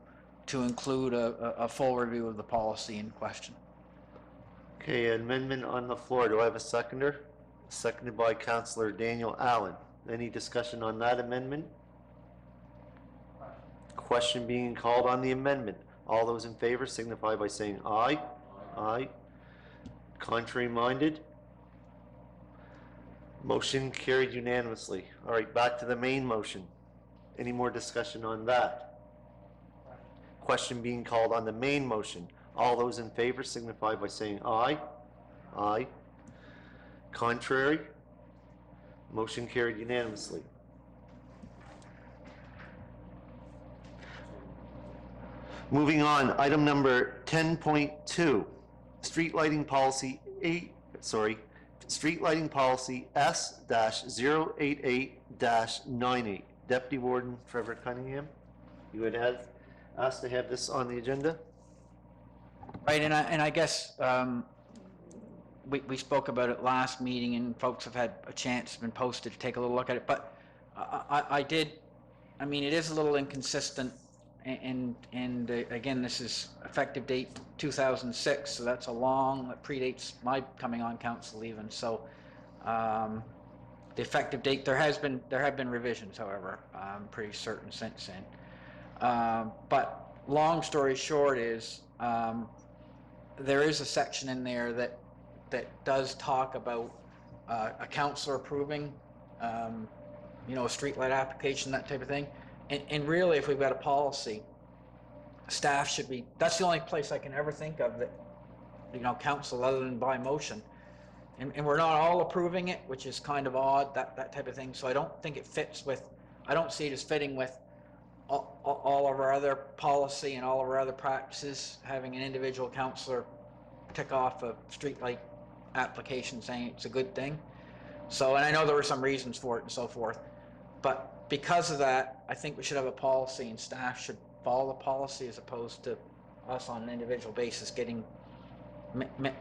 include a full review of the policy in question. Okay, amendment on the floor. Do I have a seconder? Seconded by Councillor Daniel Allen. Any discussion on that amendment? Question being called on the amendment. All those in favor signify by saying aye. Aye. Contrary minded? Motion carried unanimously. All right, back to the main motion. Any more discussion on that? Question being called on the main motion. All those in favor signify by saying aye. Aye. Contrary? Motion carried unanimously. Moving on, item number 10.2, street lighting policy street lighting policy S-088-98. Deputy Warden Trevor Cunningham, you had asked to have this on the agenda? Right, and I guess we spoke about it last meeting, and folks have had a chance, been posted to take a little look at it, but I mean, it is a little inconsistent, and again, this is effective date 2006, so that's that predates my coming on council even, so the effective date, there have been revisions, however, I'm pretty certain since then. But long story short is, there is a section in there that does talk about a councillor approving, you know, a streetlight application, that type of thing. And really, if we've got a policy, staff should be, that's the only place I can ever think of that, you know, council, other than by motion. And we're not all approving it, which is kind of odd, that type of thing. So I don't think it fits with, I don't see it as fitting with all of our other policy and all of our other practices, having an individual councillor tick off a streetlight application saying it's a good thing. So, and I know there were some reasons for it and so forth, but because of that, I think we should have a policy, and staff should follow the policy as opposed to us on an individual basis getting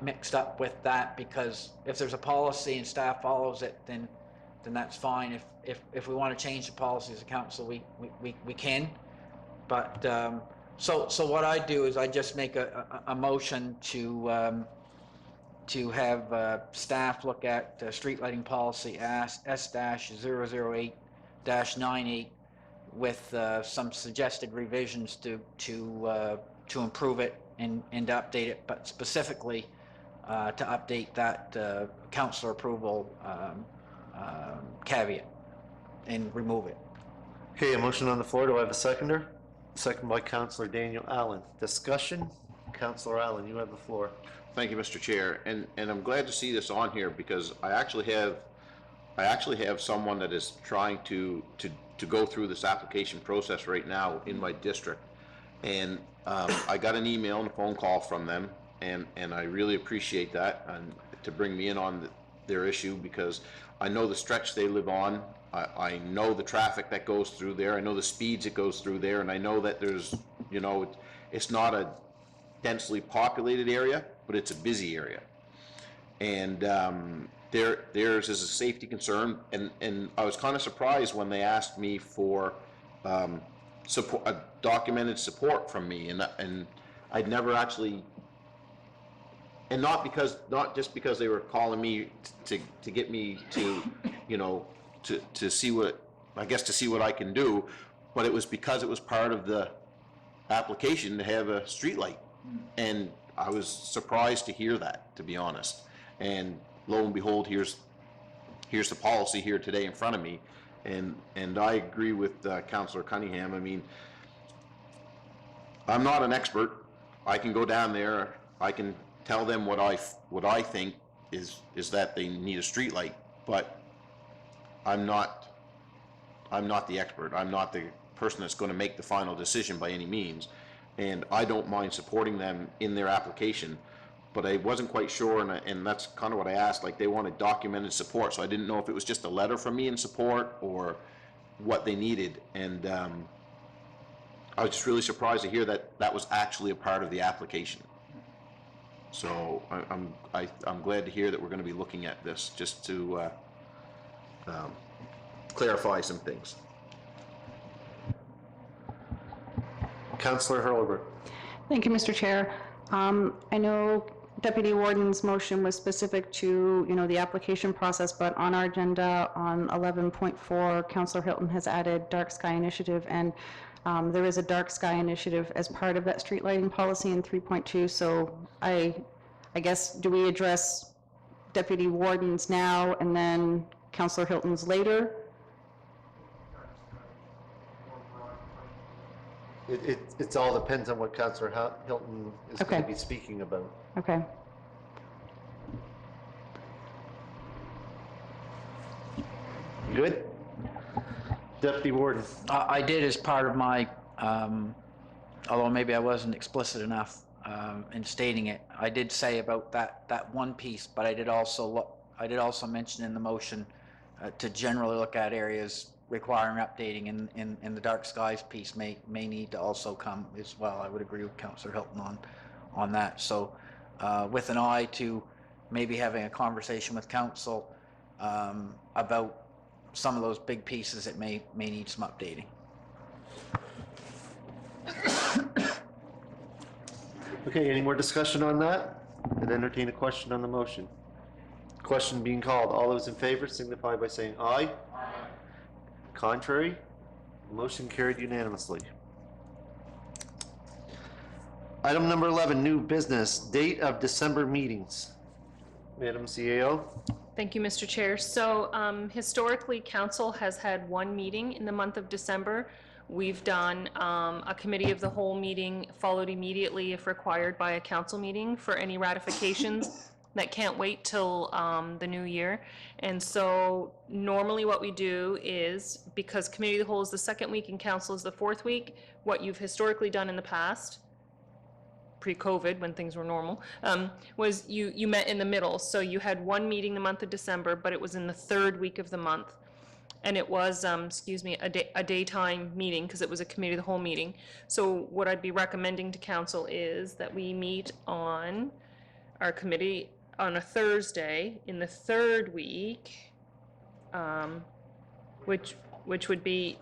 mixed up with that, because if there's a policy and staff follows it, then that's fine. If we want to change the policy as a council, we can. But so what I do is I just make a motion to have staff look at street lighting policy S-008-98 with some suggested revisions to improve it and to update it, but specifically to update that councillor approval caveat and remove it. Okay, a motion on the floor. Do I have a seconder? Second by Councillor Daniel Allen. Discussion? Councillor Allen, you have the floor. Thank you, Mr. Chair, and I'm glad to see this on here, because I actually have someone that is trying to go through this application process right now in my district, and I got an email and a phone call from them, and I really appreciate that, and to bring me in on their issue, because I know the stretch they live on I know the traffic that goes through there, I know the speeds it goes through there, and I know that there's, you know, it's not a densely populated area, but it's a busy area. And theirs is a safety concern, and I was kind of surprised when they asked me for support, documented support from me, and I'd never actually, and not just because they were calling me to get me to, you know, to see what, I guess to see what I can do, but it was because it was part of the application to have a streetlight. And I was surprised to hear that, to be honest. And lo and behold, here's the policy here today in front of me. And I agree with Councillor Cunningham. I mean, I'm not an expert. I can go down there, I can tell them what I think is that they need a streetlight, but I'm not the expert. I'm not the person that's going to make the final decision by any means. And I don't mind supporting them in their application, but I wasn't quite sure, and that's kind of what I asked, like they wanted documented support, so I didn't know if it was just a letter from me in support or what they needed. And I was just really surprised to hear that that was actually a part of the application. So I'm glad to hear that we're going to be looking at this, just to clarify some things. Councillor Hurlbert. Thank you, Mr. Chair. I know Deputy Warden's motion was specific to, you know, the application process, but on our agenda on 11.4, Councillor Hilton has added dark sky initiative, and there is a dark sky initiative as part of that street lighting policy in 3.2. So I guess, do we address Deputy Warden's now and then Councillor Hilton's later? It all depends on what Councillor Hilton is going Okay. to be speaking about. Okay. Good? Deputy Warden. I did as part of my, although maybe I wasn't explicit enough in stating it, I did say about that one piece, but I did also mention in the motion to generally look at areas requiring updating, in the dark skies piece may need to also come as well. I would agree with Councillor Hilton on that. So with an eye to maybe having a conversation with council about some of those big pieces that may need some updating. Okay, any more discussion on that? I'd entertain a question on the motion. Question being called. All those in favor signify by saying aye. Contrary? Motion carried unanimously. Item number 11, new business, date of December meetings. Madam CAO? Thank you, Mr. Chair. So historically, council has had one meeting in the month of December. We've done a committee of the whole meeting, followed immediately if required by a council meeting for any ratifications that can't wait till the new year. And so normally what we do is, because committee of the whole is the second week and council is the fourth week, what you've historically done in the past, pre-COVID, when things were normal, was you met in the middle. So you had one meeting the month of December, but it was in the third week of the month. And it was, a daytime meeting, because it was a committee of the whole meeting. So what I'd be recommending to council is that we meet on our committee on a Thursday in the third week, which would be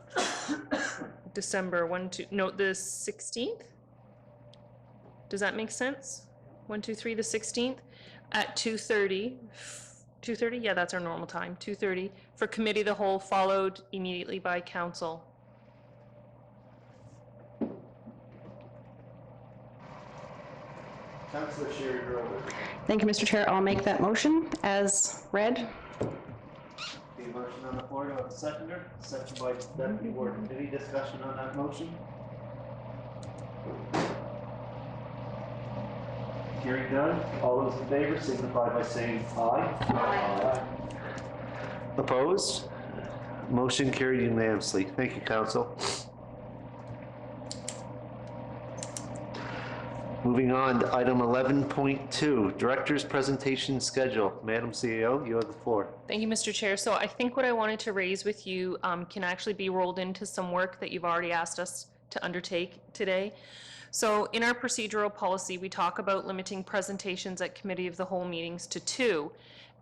December the 16th? Does that make sense? 1, 2, 3, the 16th at 2:30. 2:30? Yeah, that's our normal time. 2:30 for committee of the whole, followed immediately by council. Councillor Sherry Hurlbert. Thank you, Mr. Chair. I'll make that motion as read. The motion on the floor, do I have a seconder? Second by Deputy Warden. Any discussion on that motion? Hearing none, all those in favor signify by saying aye. Aye. Opposed? Motion carried unanimously. Thank you, council. Moving Moving on to item 11.2, Director's Presentation Schedule. Madam CEO, you have the floor. Thank you, Mr. Chair. So I think what I wanted to raise with you can actually be rolled into some work that you've already asked us to undertake today. So in our procedural policy, we talk about limiting presentations at committee of the whole meetings to 2.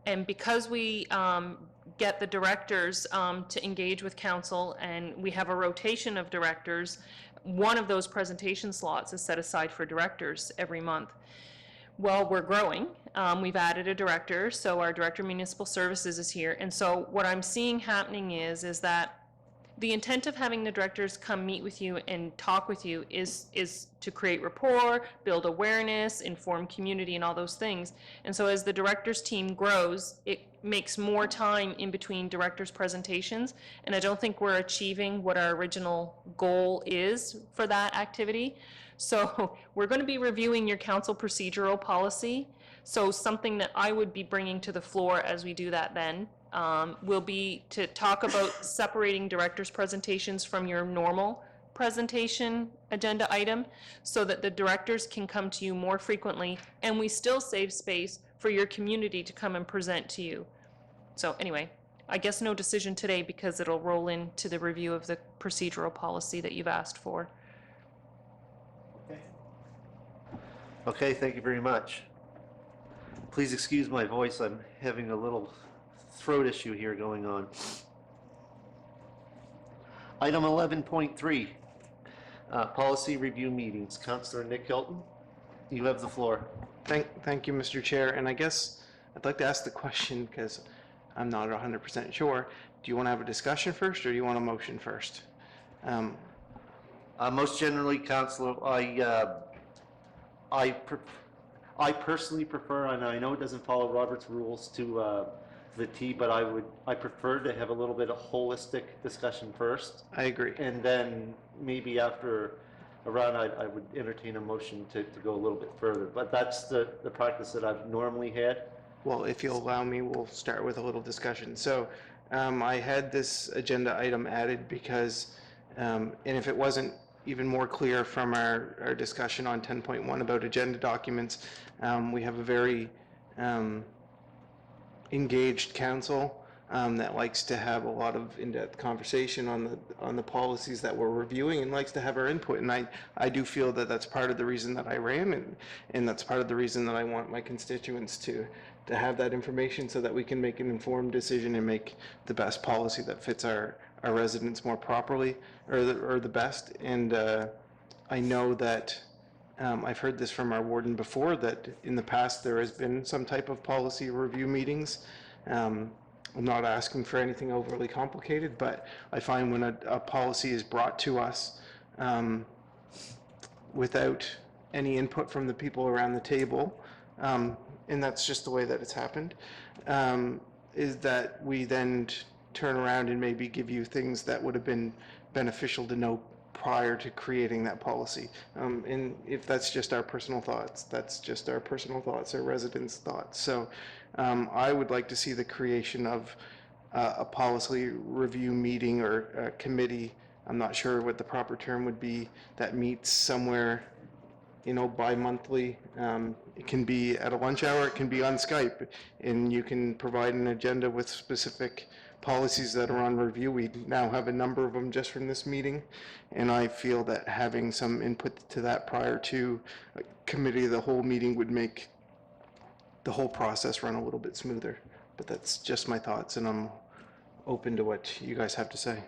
And because we get the directors to engage with council and we have a rotation of directors, one of those presentation slots is set aside for directors every month. Well, we're growing. We've added a director, so our Director of Municipal Services is here. And so what I'm seeing happening is that the intent of having the directors come meet with you and talk with you is to create rapport, build awareness, inform community, and all those things. And so as the directors team grows, it makes more time in between directors' presentations. And I don't think we're achieving what our original goal is for that activity. So we're going to be reviewing your council procedural policy. So something that I would be bringing to the floor as we do that then will be to talk about separating directors' presentations from your normal presentation agenda item so that the directors can come to you more frequently and we still save space for your community to come and present to you. So anyway, I guess no decision today because it'll roll into the review of the procedural policy that you've asked for. Okay, thank you very much. Please excuse my voice. I'm having a little throat issue here going on. Item 11.3, policy review meetings. Councillor Nick Hilton, you have the floor. Thank you, Mr. Chair. And I guess I'd like to ask the question because I'm not 100% sure. Do you want to have a discussion first or do you want a motion first? Most generally, Councillor, I personally prefer, and I know it doesn't follow Robert's rules to the T, but I prefer to have a little bit of holistic discussion first. I agree. And then maybe after a round, I would entertain a motion to go a little bit further. But that's the practice that I've normally had. Well, if you'll allow me, we'll start with a little discussion. So I had this agenda item added because, and if it wasn't even more clear from our discussion on 10.1 about agenda documents, we have a very engaged council that likes to have a lot of in-depth conversation on the policies that we're reviewing and likes to have our input. And I do feel that that's part of the reason that I ran, and that's part of the reason that I want my constituents to have that information so that we can make an informed decision and make the best policy that fits our residents more properly or the best. And I know that I've heard this from our warden before, that in the past there has been some type of policy review meetings. I'm not asking for anything overly complicated, but I find when a policy is brought to us without any input from the people around the table, and that's just the way that it's happened, is that we then turn around and maybe give you things that would have been beneficial to know prior to creating that policy. And if that's just our personal thoughts, that's just our personal thoughts, our residents' thoughts. So I would like to see the creation of a policy review meeting or a committee, I'm not sure what the proper term would be, that meets somewhere, bi-monthly. It can be at a lunch hour, it can be on Skype, and you can provide an agenda with specific policies that are on review. We now have a number of them just from this meeting, and I feel that having some input to that prior to a committee of the whole meeting would make the whole process run a little bit smoother. But that's just my thoughts, and I'm open to what you guys have to say.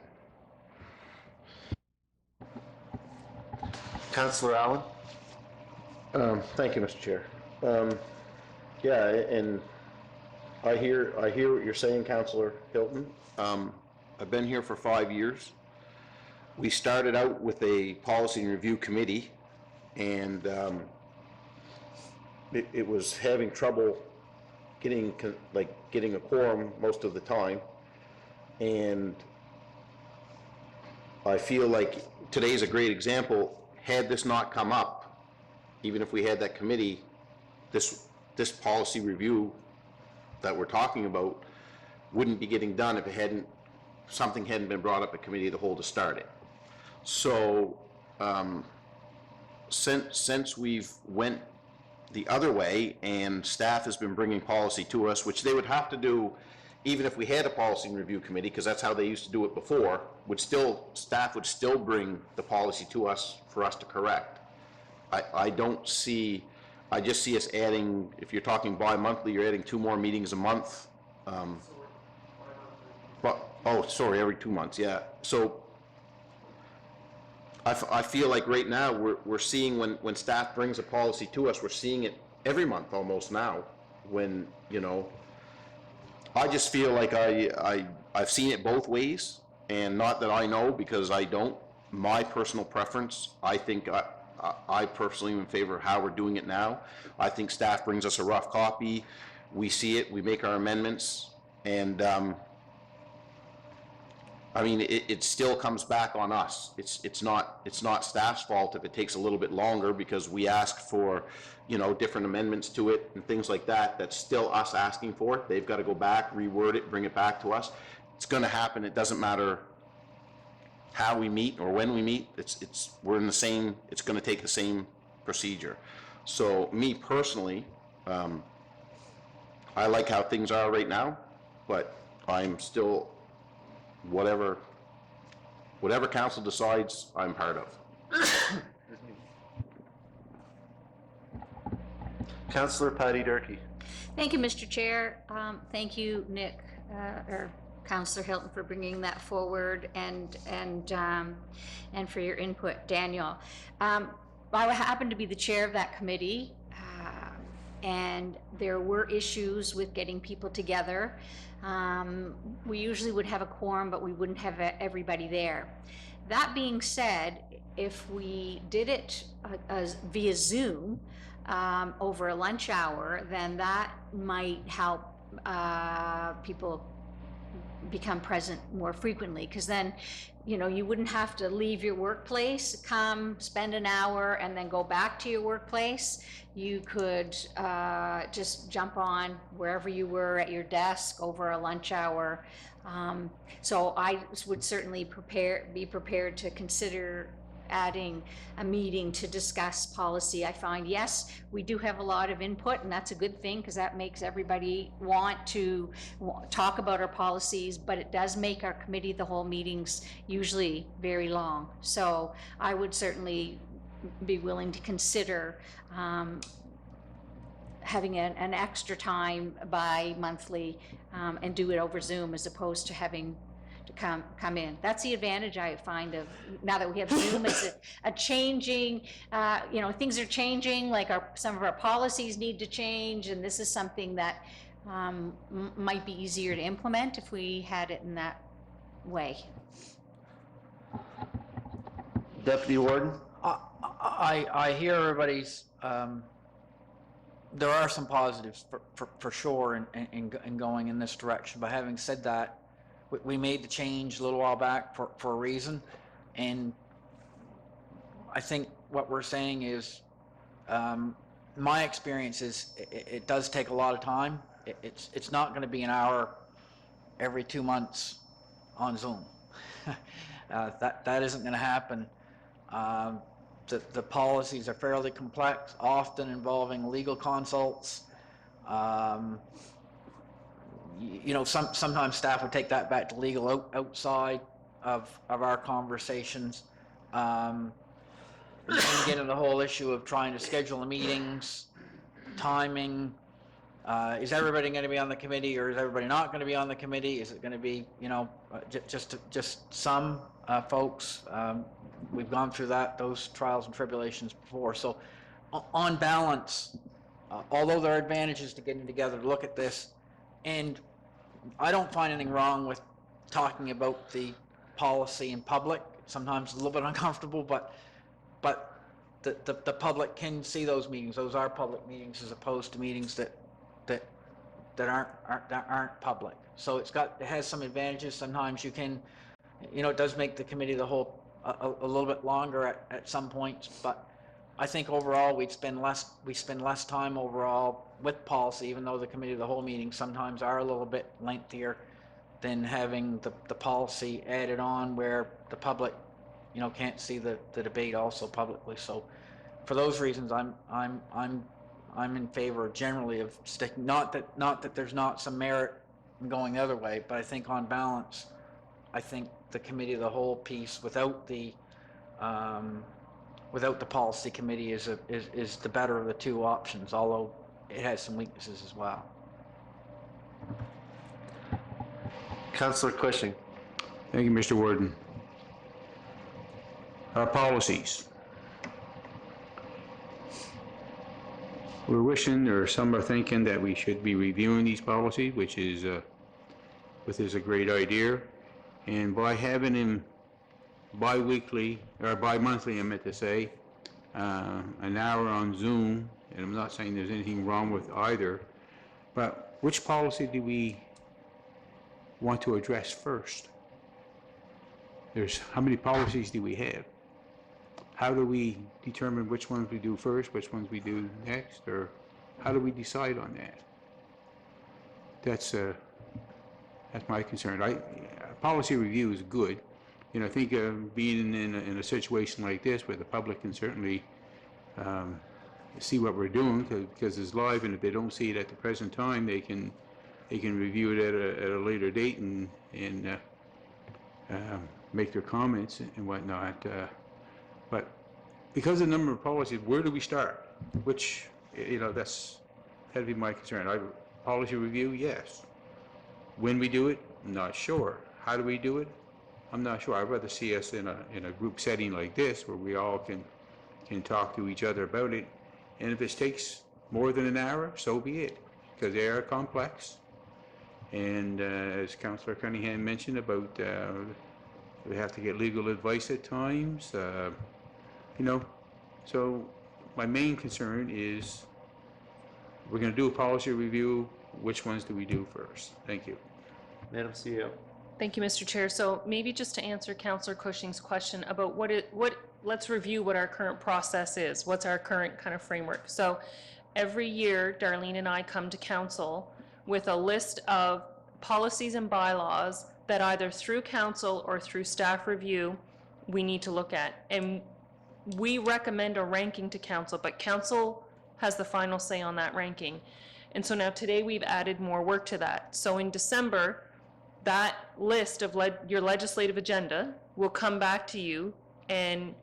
Councillor Allen? Thank you, Mr. Chair. Yeah, and I hear what you're saying, Councillor Hilton. I've been here for 5 years. We started out with a policy and review committee, and it was having trouble getting a quorum most of the time. And I feel like today's a great example. Had this not come up, even if we had that committee, this policy review that we're talking about wouldn't be getting done if something hadn't been brought up at committee of the whole to start it. So since we've went the other way and staff has been bringing policy to us, which they would have to do even if we had a policy and review committee, because that's how they used to do it before, staff would still bring the policy to us for us to correct. I don't see, I just see us adding, if you're talking bi-monthly, you're adding 2 more meetings a month. Every 2 months, yeah. So I feel like right now, we're seeing when staff brings a policy to us, we're seeing it every month almost now, when, you know, I just feel like I've seen it both ways, and not that I know, because I don't. My personal preference, I think I personally am in favor of how we're doing it now. I think staff brings us a rough copy, we see it, we make our amendments, and I mean, it still comes back on us. It's not staff's fault if it takes a little bit longer, because we ask for, you know, different amendments to it and things like that. That's still us asking for it. They've got to go back, reword it, bring it back to us. It's going to happen. It doesn't matter how we meet or when we meet. We're in the same. It's going to take the same procedure. So me personally, I like how things are right now, but I'm still, whatever council decides, I'm part of. Councillor Patty Durkee. Thank you, Mr. Chair. Thank you, Nick, or Councillor Hilton, for bringing that forward, and for your input, Daniel. I happen to be the chair of that committee, and there were issues with getting people together. We usually would have a quorum, but we wouldn't have everybody there. That being said, if we did it via Zoom, over a lunch hour, then that might help people become present more frequently, because then, you know, you wouldn't have to leave your workplace, come spend an hour and then go back to your workplace. You could just jump on wherever you were at your desk over a lunch hour. So I would certainly be prepared to consider adding a meeting to discuss policy. I find, yes, we do have a lot of input, and that's a good thing, because that makes everybody want to talk about our policies, but it does make our committee of the whole meetings usually very long. So I would certainly be willing to consider having an extra time bi-monthly and do it over Zoom, as opposed to having to come in. That's the advantage I find of, now that we have Zoom, it's a changing, you know, things are changing, like some of our policies need to change, and this is something that might be easier to implement if we had it in that way. Deputy Warden. I hear everybody's, there are some positives for sure in going in this direction, but having said that, we made the change a little while back for a reason, and I think what we're saying is, my experience is it does take a lot of time. It's not going to be an hour every 2 months on Zoom. That isn't going to happen. The policies are fairly complex, often involving legal consults. You know, sometimes staff would take that back to legal outside of our conversations. And get into the whole issue of trying to schedule the meetings, timing. Is everybody going to be on the committee, or is everybody not going to be on the committee? Is it going to be, you know, just some folks? We've gone through those trials and tribulations before. So on balance, although there are advantages to getting together to look at this, and I don't find anything wrong with talking about the policy in public. Sometimes a little bit uncomfortable, but the public can see those meetings. Those are public meetings, as opposed to meetings that aren't public. So it has some advantages. Sometimes you can, you know, it does make the committee of the whole a little bit longer at some points, but I think overall we spend less time overall with policy, even though the committee of the whole meetings sometimes are a little bit lengthier than having the policy added on, where the public, you know, can't see the debate also publicly. So for those reasons, I'm in favor generally of sticking, not that there's not some merit in going the other way, but I think on balance, I think the committee of the whole piece without the policy committee is the better of the two options, although it has some weaknesses as well. Councillor Cushing. Thank you, Mr. Warden. Our policies. We're wishing, or some are thinking, that we should be reviewing these policies, which is a great idea. And by having them bi-weekly, or bi-monthly, I meant to say, an hour on Zoom, and I'm not saying there's anything wrong with either, but which policy do we want to address first? How many policies do we have? How do we determine which ones we do first, which ones we do next, or how do we decide on that? That's my concern. Policy review is good. You know, I think being in a situation like this where the public can certainly see what we're doing, because it's live, and if they don't see it at the present time, they can review it at a later date and make their comments and whatnot. But because of the number of policies, where do we start? Which, you know, that'd be my concern. Policy review, yes. When we do it, I'm not sure. How do we do it? I'm not sure. I'd rather see us in a group setting like this where we all can talk to each other about it. And if it takes more than an hour, so be it, because they are complex. And as Councillor Cunningham mentioned about we have to get legal advice at times, you know. So my main concern is we're going to do a policy review. Which ones do we do first? Thank you. Madam CEO. Thank you, Mr. Chair. So maybe just to answer Councillor Cushing's question about let's review what our current process is. What's our current kind of framework? So every year, Darlene and I come to council with a list of policies and bylaws that either through council or through staff review, we need to look at. And we recommend a ranking to council, but council has the final say on that ranking. And so now today we've added more work to that. So in December, that list of your legislative agenda will come back to you, and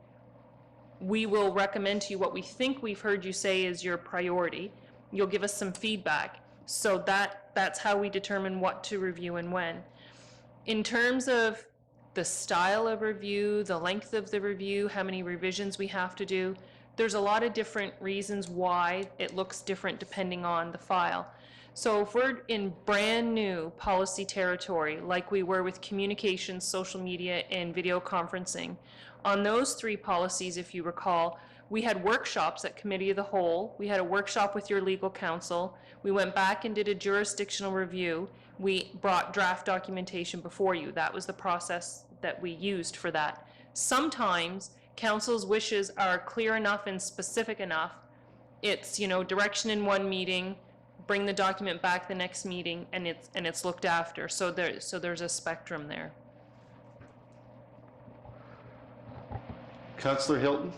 we will recommend to you what we think we've heard you say is your priority. You'll give us some feedback. So that's how we determine what to review and when. In terms of the style of review, the length of the review, how many revisions we have to do, there's a lot of different reasons why it looks different depending on the file. So if we're in brand new policy territory, like we were with communications, social media, and video conferencing, on those three policies, if you recall, we had workshops at Committee of the Whole. We had a workshop with your legal counsel. We went back and did a jurisdictional review. We brought draft documentation before you. That was the process that we used for that. Sometimes council's wishes are clear enough and specific enough. It's, you know, direction in one meeting, bring the document back the next meeting, and it's looked after. So there's a spectrum there. Councillor Hilton.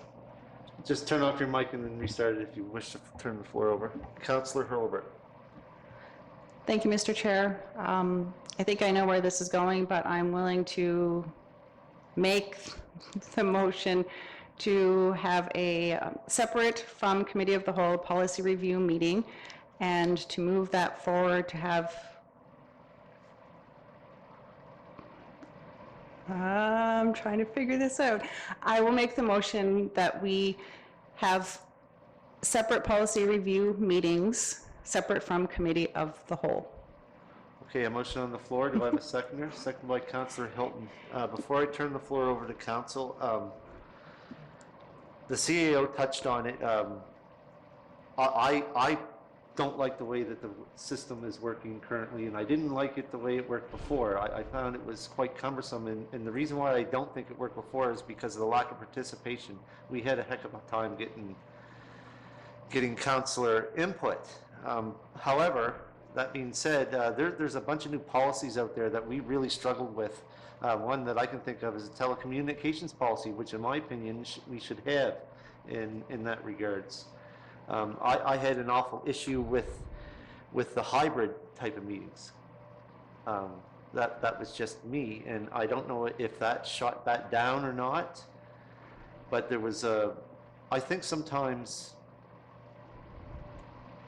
Just turn off your mic and then restart it if you wish to turn the floor over. Councillor Hurlbert. Thank you, Mr. Chair. I think I know where this is going, but I'm willing to make the motion to have a separate from Committee of the Whole policy review meeting, and to move that forward to have, I'm trying to figure this out. I will make the motion that we have separate policy review meetings, separate from Committee of the Whole. Okay, a motion on the floor. Do I have a seconder? Second by Councillor Hilton. Before I turn the floor over to council, the CAO touched on it. I don't like the way that the system is working currently, and I didn't like it the way it worked before. I found it was quite cumbersome, and the reason why I don't think it worked before is because of the lack of participation. We had a heck of a time getting councillor input. However, that being said, there's a bunch of new policies out there that we really struggled with. One that I can think of is a telecommunications policy, which in my opinion we should have. in that regards. I had an awful issue with the hybrid type of meetings. That was just me, and I don't know if that shot that down or not, but there was I think sometimes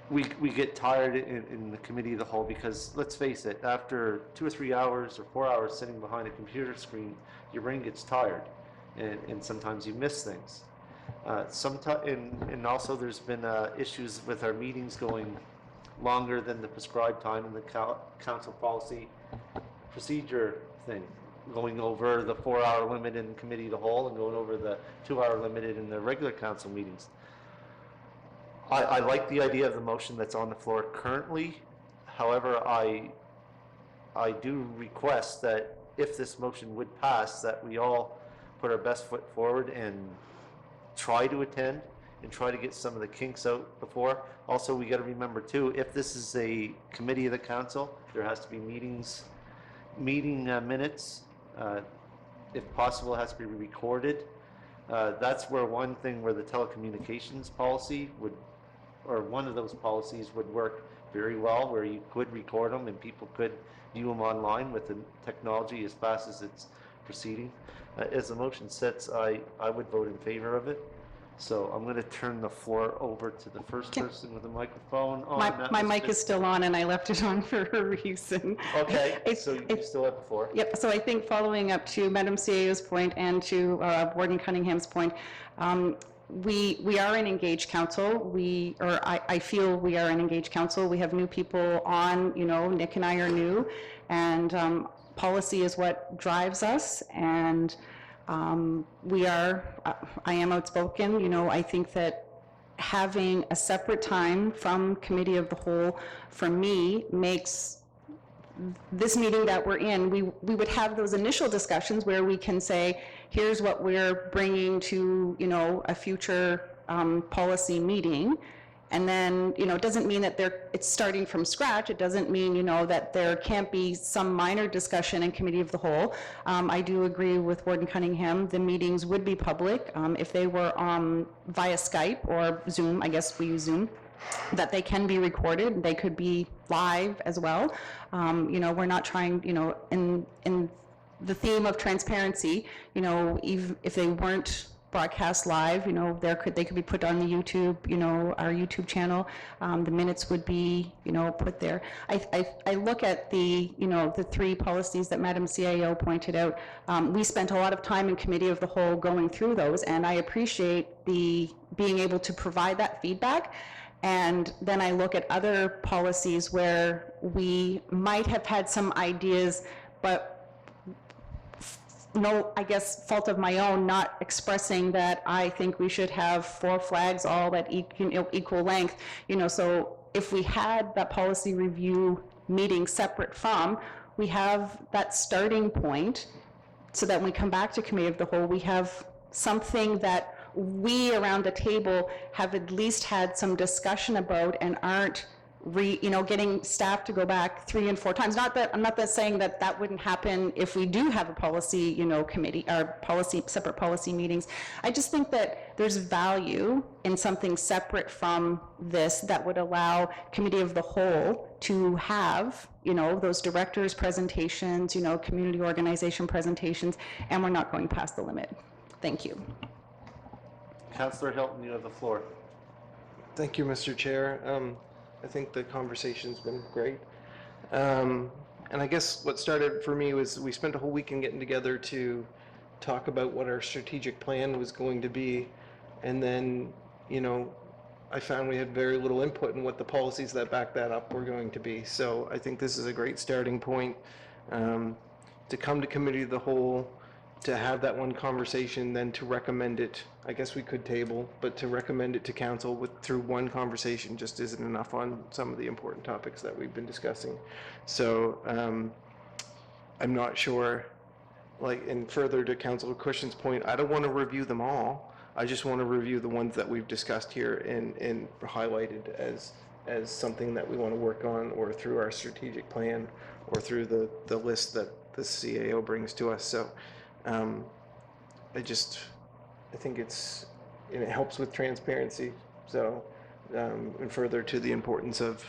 we get tired in the committee of the whole, because let's face it, after 2 or 3 hours or 4 hours sitting behind a computer screen, your brain gets tired, and sometimes you miss things. And also there's been issues with our meetings going longer than the prescribed time in the council policy procedure thing, going over the 4-hour limit in committee of the whole and going over the 2-hour limit in the regular council meetings. I like the idea of the motion that's on the floor currently. However, I do request that if this motion would pass, that we all put our best foot forward and try to attend and try to get some of the kinks out before. Also, we got to remember too, if this is a committee of the council, there has to be meeting minutes. If possible, it has to be recorded. That's where one thing where the telecommunications policy would, or one of those policies would work very well, where you could record them and people could view them online with the technology as fast as it's proceeding. As the motion sits, I would vote in favor of it. So I'm going to turn the floor over to the first person with the microphone on. My mic is still on, and I left it on for a reason. Okay, so you still have the floor. Yep, so I think following up to Madam CAO's point and to Warden Cunningham's point, we are an engaged council. I feel we are an engaged council. We have new people on, Nick and I are new, and policy is what drives us, and I am outspoken, I think that having a separate time from committee of the whole, for me, makes this meeting that we're in, we would have those initial discussions where we can say, here's what we're bringing to, a future policy meeting. And then, it doesn't mean that it's starting from scratch. It doesn't mean, that there can't be some minor discussion in committee of the whole. I do agree with Warden Cunningham. The meetings would be public. If they were via Skype or Zoom, I guess we use Zoom, that they can be recorded. They could be live as well. We're not trying, in the theme of transparency, even if they weren't broadcast live, they could be put on the YouTube, our YouTube channel. The minutes would be, put there. I look at the 3 policies that Madam CAO pointed out. We spent a lot of time in committee of the whole going through those, and I appreciate being able to provide that feedback. And then I look at other policies where we might have had some ideas, but no, I guess, fault of my own, not expressing that I think we should have 4 flags all at equal length. So if we had that policy review meeting separate from, we have that starting point so that when we come back to committee of the whole, we have something that we around the table have at least had some discussion about and aren't getting staff to go back 3 and 4 times. I'm not saying that wouldn't happen if we do have a policy, committee or separate policy meetings. I just think that there's value in something separate from this that would allow committee of the whole to have, those directors' presentations, community organization presentations, and we're not going past the limit. Thank you. Councillor Hilton, you have the floor. Thank you, Mr. Chair. I think the conversation's been great. And I guess what started for me was we spent a whole weekend getting together to talk about what our strategic plan was going to be. And then, I found we had very little input in what the policies that back that up were going to be. So I think this is a great starting point to come to committee of the whole, to have that one conversation, then to recommend it. I guess we could table, but to recommend it to council through one conversation just isn't enough on some of the important topics that we've been discussing. So I'm not sure, and further to Councillor Cushion's point, I don't want to review them all. I just want to review the ones that we've discussed here and highlighted as something that we want to work on, or through our strategic plan, or through the list that the CAO brings to us. So I think it's and it helps with transparency. So, and further to the importance of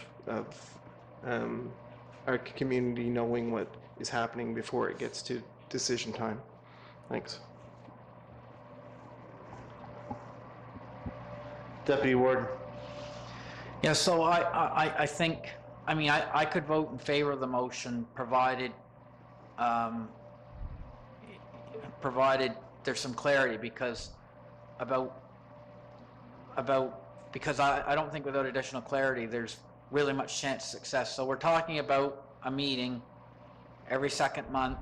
our community knowing what is happening before it gets to decision time. Thanks. Deputy Warden. Yeah, so I think, I mean, I could vote in favor of the motion, provided, provided there's some clarity, because because I don't think without additional clarity, there's really much chance of success. So we're talking about a meeting every second month,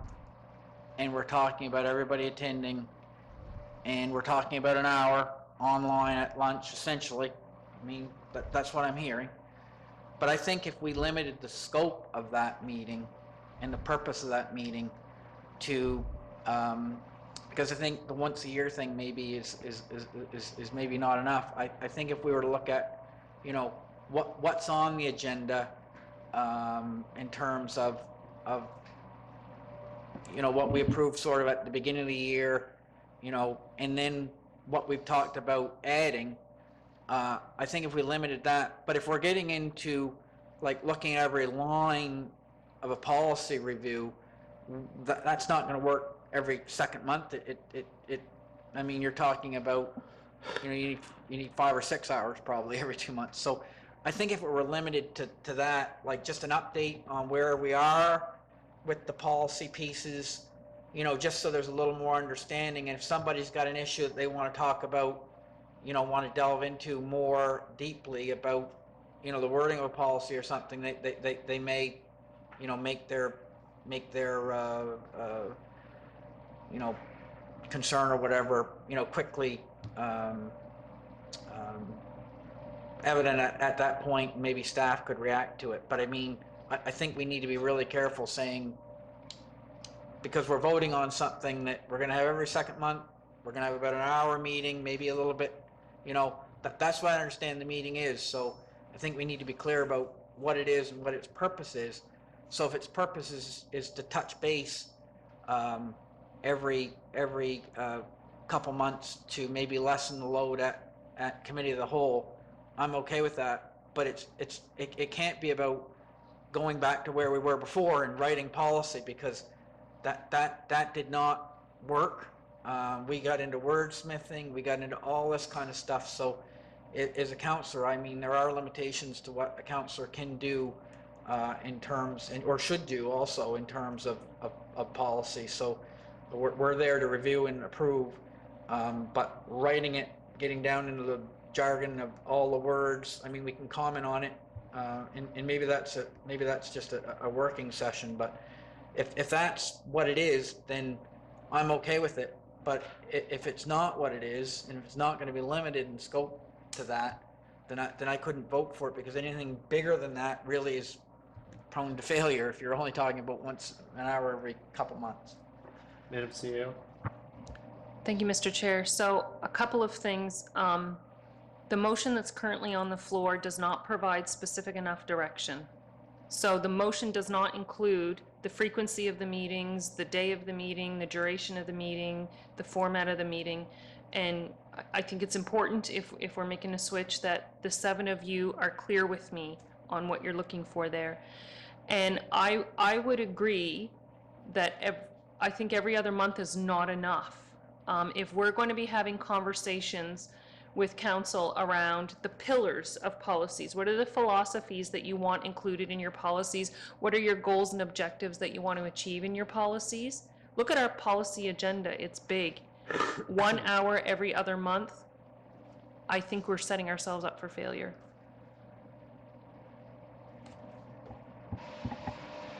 and we're talking about everybody attending, and we're talking about an hour online at lunch, essentially. I mean, that's what I'm hearing. But I think if we limited the scope of that meeting and the purpose of that meeting to, because I think the once a year thing maybe is maybe not enough. I think if we were to look at, you know, what's on the agenda in terms of you know, what we approved sort of at the beginning of the year, you know, and then what we've talked about adding, I think if we limited that, but if we're getting into like looking at every line of a policy review, that's not going to work every second month. I mean, you're talking about, you know, you need 5 or 6 hours probably every 2 months. So I think if it were limited to that, like just an update on where we are with the policy pieces, you know, just so there's a little more understanding. And if somebody's got an issue that they want to talk about, you know, want to delve into more deeply about, you know, the wording of a policy or something, they may, you know, make their you know, concern or whatever, you know, quickly evident at that point. Maybe staff could react to it. But I mean, I think we need to be really careful saying, because we're voting on something that we're going to have every second month, we're going to have about an hour meeting, maybe a little bit, you know, that's what I understand the meeting is. So I think we need to be clear about what it is and what its purpose is. So if its purpose is to touch base every couple months to maybe lessen the load at committee of the whole, I'm okay with that. But it can't be about going back to where we were before and writing policy, because that did not work. We got into wordsmithing, we got into all this kind of stuff. So as a counselor, I mean, there are limitations to what a counselor can do in terms, or should do also in terms of policy. So we're there to review and approve, but writing it, getting down into the jargon of all the words, I mean, we can comment on it, and maybe that's just a working session. But if that's what it is, then I'm okay with it. But if it's not what it is, and if it's not going to be limited in scope to that, then I couldn't vote for it, because anything bigger than that really is prone to failure if you're only talking about once an hour every couple months. Madam CEO. Thank you, Mr. Chair. So a couple of things. The motion that's currently on the floor does not provide specific enough direction. So the motion does not include the frequency of the meetings, the day of the meeting, the duration of the meeting, the format of the meeting. And I think it's important, if we're making a switch, that the 7 of you are clear with me on what you're looking for there. And I would agree that I think every other month is not enough. If we're going to be having conversations with council around the pillars of policies, what are the philosophies that you want included in your policies? What are your goals and objectives that you want to achieve in your policies? Look at our policy agenda, it's big. 1 hour every other month, I think we're setting ourselves up for failure.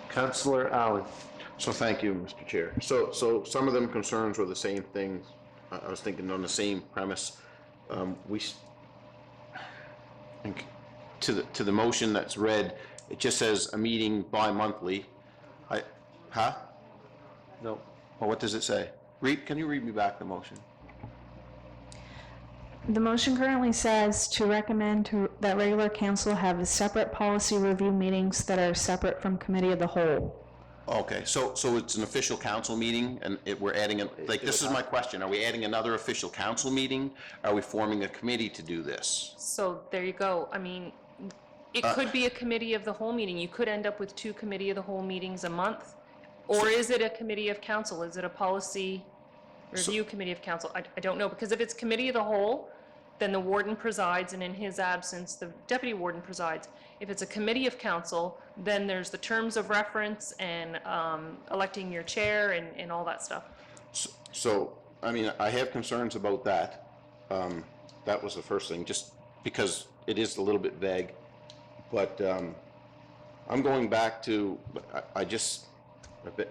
Councillor Allen. So thank you, Mr. Chair. So some of them concerns were the same thing. I was thinking on the same premise. To the motion that's read, it just says a meeting bi-monthly. No. Well, what does it say? Can you read me back the motion? The motion currently says to recommend that regular council have separate policy review meetings that are separate from committee of the whole. Okay, so it's an official council meeting, and we're adding, like, this is my question, are we adding another official council meeting? Are we forming a committee to do this? So there you go. I mean, it could be a committee of the whole meeting. You could end up with 2 committee of the whole meetings a month. Or is it a committee of council? Is it a policy review committee of council? I don't know, because if it's committee of the whole, then the warden presides, and in his absence, the deputy warden presides. If it's a committee of council, then there's the terms of reference and electing your chair and all that stuff. So, I mean, I have concerns about that. That was the first thing, just because it is a little bit vague. But I'm going back to,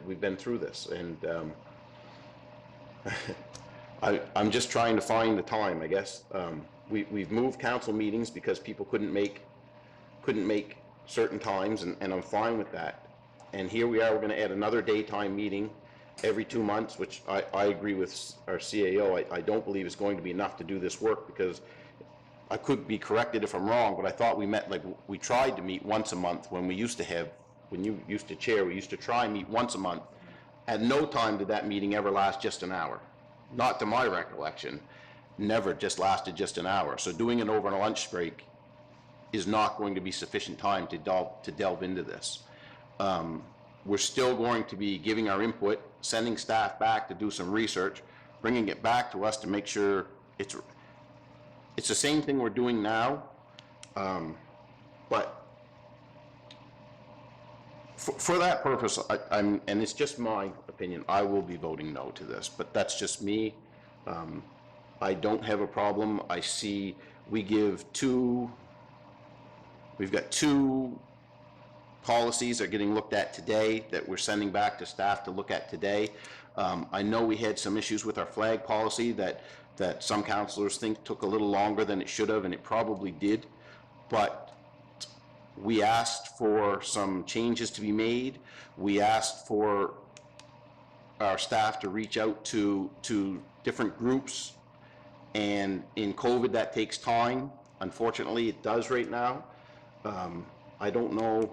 we've been through this, and I'm just trying to find the time, I guess. We've moved council meetings because people couldn't make certain times, and I'm fine with that. And here we are, we're gonna add another daytime meeting every 2 months, which I agree with our CAO. I don't believe is going to be enough to do this work, because I could be corrected if I'm wrong, but I thought we tried to meet once a month when we used to have, when you used to chair, we used to try and meet once a month. At no time did that meeting ever last just an hour. Not to my recollection, never just lasted just an hour. So doing it over a lunch break is not going to be sufficient time to delve into this. We're still going to be giving our input, sending staff back to do some research, bringing it back to us to make sure it's the same thing we're doing now, but for that purpose, and it's just my opinion, I will be voting no to this, but that's just me. I don't have a problem. I see we've got 2 policies that are getting looked at today that we're sending back to staff to look at today. I know we had some issues with our flag policy that some councilors think took a little longer than it should have, and it probably did, but we asked for some changes to be made. We asked for our staff to reach out to different groups, and in COVID that takes time. Unfortunately, it does right now. I don't know,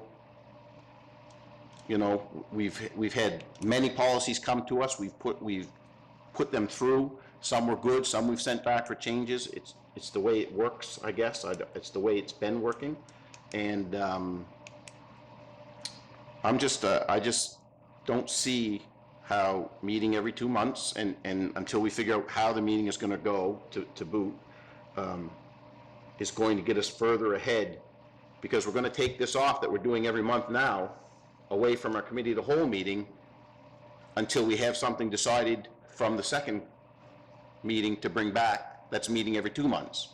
you know, we've had many policies come to us. We've put them through. Some were good, some we've sent back for changes. It's the way it works, I guess. It's the way it's been working. And I just don't see how meeting every 2 months, and until we figure out how the meeting is gonna go to boot, is going to get us further ahead, because we're gonna take this off that we're doing every month now, away from our committee of the whole meeting, until we have something decided from the second meeting to bring back, that's meeting every 2 months.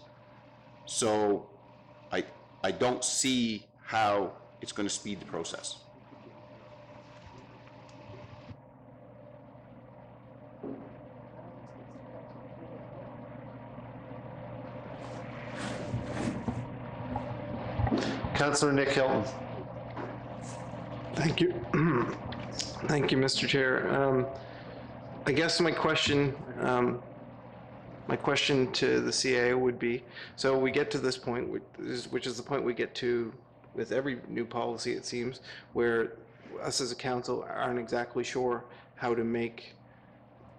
So I don't see how it's going to speed the process. Councillor Nick Hilton. Thank you. Thank you, Mr. Chair. I guess my question to the CAO would be, so we get to this point, which is the point we get to with every new policy, it seems, where us as a council aren't exactly sure how to make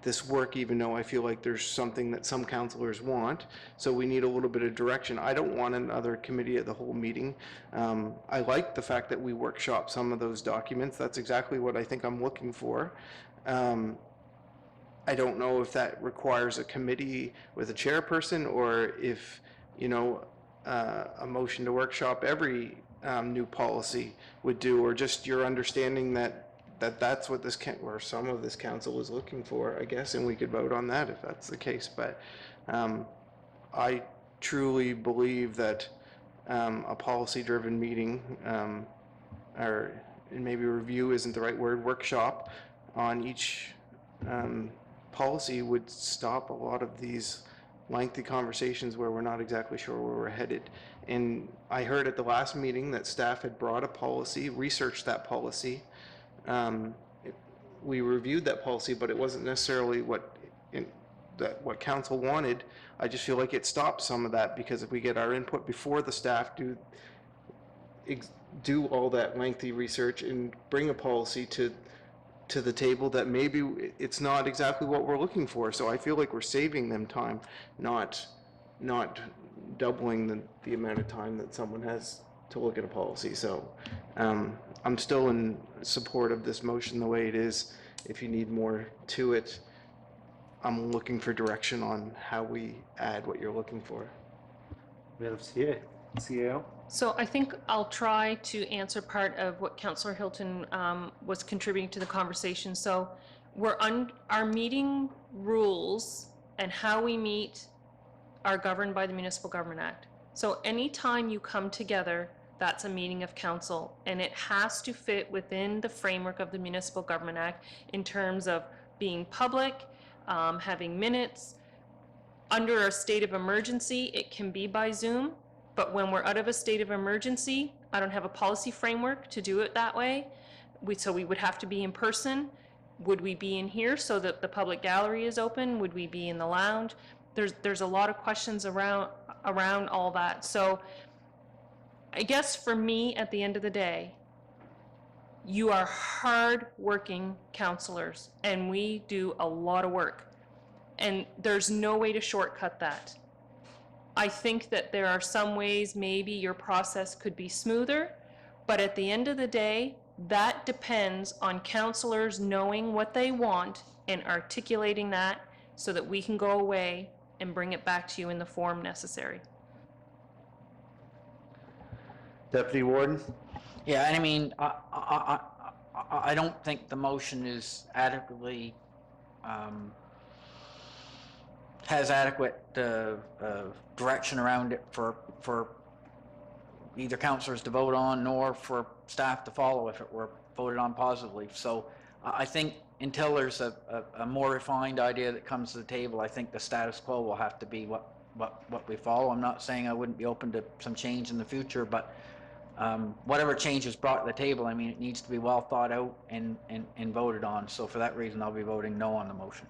this work, even though I feel like there's something that some councilors want. So we need a little bit of direction. I don't want another committee of the whole meeting. I like the fact that we workshop some of those documents. That's exactly what I think I'm looking for. I don't know if that requires a committee with a chairperson, or if, you know, a motion to workshop every new policy would do, or just your understanding that's what this or some of this council is looking for, I guess, and we could vote on that if that's the case. But I truly believe that a policy-driven meeting, or maybe review isn't the right word, workshop on each policy would stop a lot of these lengthy conversations where we're not exactly sure where we're headed. And I heard at the last meeting that staff had brought a policy, researched that policy. We reviewed that policy, but it wasn't necessarily what council wanted. I just feel like it stopped some of that, because if we get our input before the staff do all that lengthy research and bring a policy to to the table that maybe it's not exactly what we're looking for. So I feel like we're saving them time, not doubling the amount of time that someone has to look at a policy. So I'm still in support of this motion the way it is. If you need more to it, I'm looking for direction on how we add what you're looking for. Madam CAO? So I think I'll try to answer part of what Councillor Hilton was contributing to the conversation. So our meeting rules and how we meet are governed by the Municipal Government Act. So anytime you come together, that's a meeting of council, and it has to fit within the framework of the Municipal Government Act in terms of being public, having minutes. Under a state of emergency, it can be by Zoom, but when we're out of a state of emergency, I don't have a policy framework to do it that way. So we would have to be in person. Would we be in here so that the public gallery is open? Would we be in the lounge? There's a lot of questions around all that. So I guess for me, at the end of the day, you are hard-working counselors, and we do a lot of work. And there's no way to shortcut that. I think that there are some ways maybe your process could be smoother, but at the end of the day, that depends on counselors knowing what they want and articulating that so that we can go away and bring it back to you in the form necessary. Deputy Warden? Yeah, and I mean, I don't think the motion is adequately, has adequate direction around it for either councillors to vote on nor for staff to follow if it were voted on positively. So I think until there's a more refined idea that comes to the table, I think the status quo will have to be what we follow. I'm not saying I wouldn't be open to some change in the future, but whatever change is brought to the table, I mean, it needs to be well thought out and voted on. So for that reason, I'll be voting no on the motion.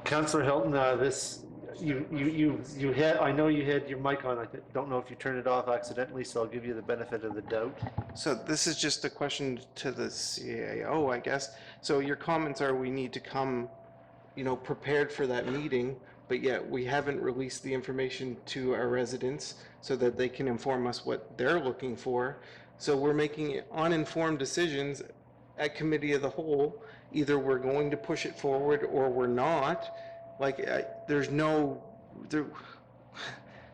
Councillor Hilton, you had, I know you had your mic on. I don't know if you turned it off accidentally, so I'll give you the benefit of the doubt. So this is just a question to the CAO, I guess. So your comments are we need to come, prepared for that meeting, but yet we haven't released the information to our residents so that they can inform us what they're looking for. So we're making uninformed decisions at committee of the whole. Either we're going to push it forward or we're not. Like, there's no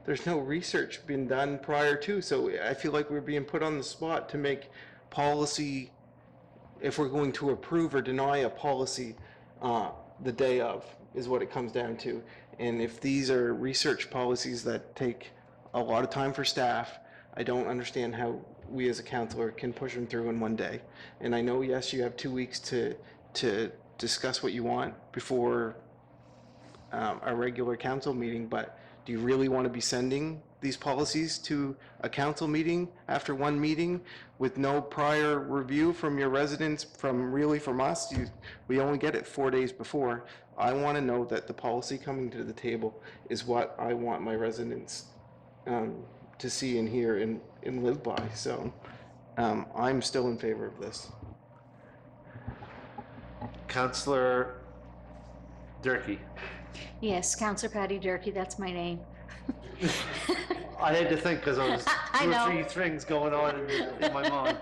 research been done prior to, so I feel like we're being put on the spot to make policy, if we're going to approve or deny a policy the day of, is what it comes down to. And if these are research policies that take a lot of time for staff, I don't understand how we as a counselor can push them through in one day. And I know, yes, you have 2 weeks to discuss what you want before a regular council meeting, but do you really want to be sending these policies to a council meeting after one meeting with no prior review from your residents, from us? We only get it 4 days before. I want to know that the policy coming to the table is what I want my residents to see and hear and live by. So I'm still in favor of this. Councillor Durkee. Yes, Councillor Patty Durkee, that's my name. I had to think because I was I two know. or three things going on in my mind.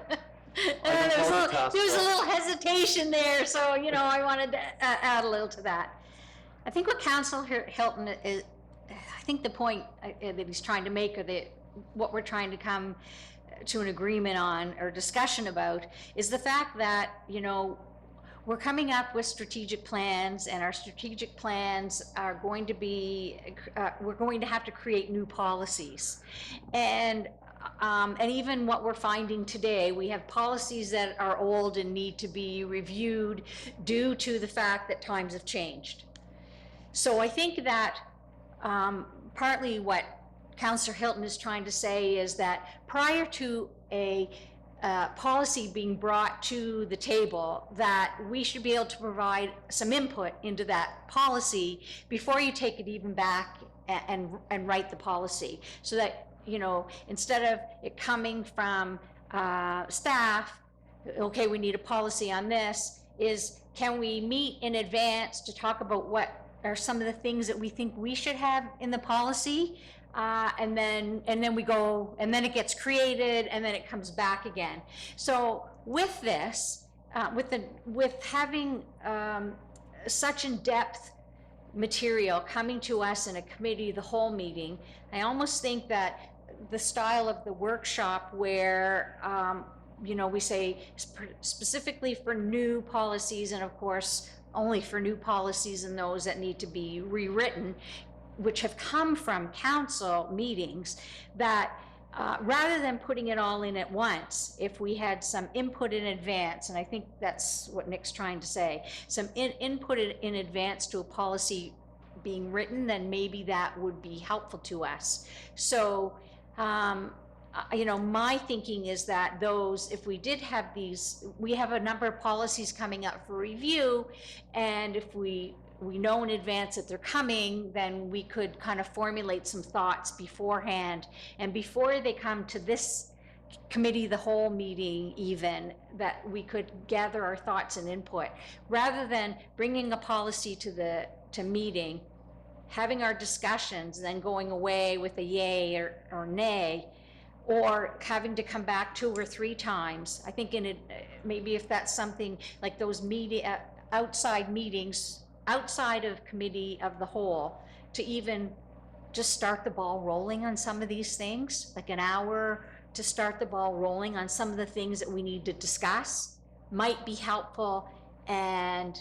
There was multitask, a but- little hesitation there, so, I wanted to add a little to that. I think what Councillor Hilton is, I think the point that he's trying to make, or what we're trying to come to an agreement on or discussion about, is the fact that, we're coming up with strategic plans, and our strategic plans are going to be, we're going to have to create new policies. And even what we're finding today, we have policies that are old and need to be reviewed due to the fact that times have changed. So I think that partly what Councillor Hilton is trying to say is that prior to a policy being brought to the table, that we should be able to provide some input into that policy before you take it even back and write the policy, so that instead of it coming from staff okay, we need a policy on this, is can we meet in advance to talk about what are some of the things that we think we should have in the policy? And then we go, and then it gets created, and then it comes back again. So with this, with having such in-depth material coming to us in a committee of the whole meeting, I almost think that the style of the workshop where you know, we say specifically for new policies, and of course only for new policies and those that need to be rewritten, which have come from council meetings, that rather than putting it all in at once, if we had some input in advance, and I think that's what Nick's trying to say, some input in advance to a policy being written, then maybe that would be helpful to us. So, you know, my thinking is that those, if we did have these, we have a number of policies coming up for review, and if we know in advance that they're coming, then we could kind of formulate some thoughts beforehand, and before they come to this committee, the whole meeting even, that we could gather our thoughts and input, rather than bringing a policy to meeting, having our discussions, then going away with a yay or nay, or having to come back 2 or 3 times. I think maybe if that's something like those outside meetings, outside of committee of the whole, to even just start the ball rolling on some of these things, like an hour to start the ball rolling on some of the things that we need to discuss, might be helpful, and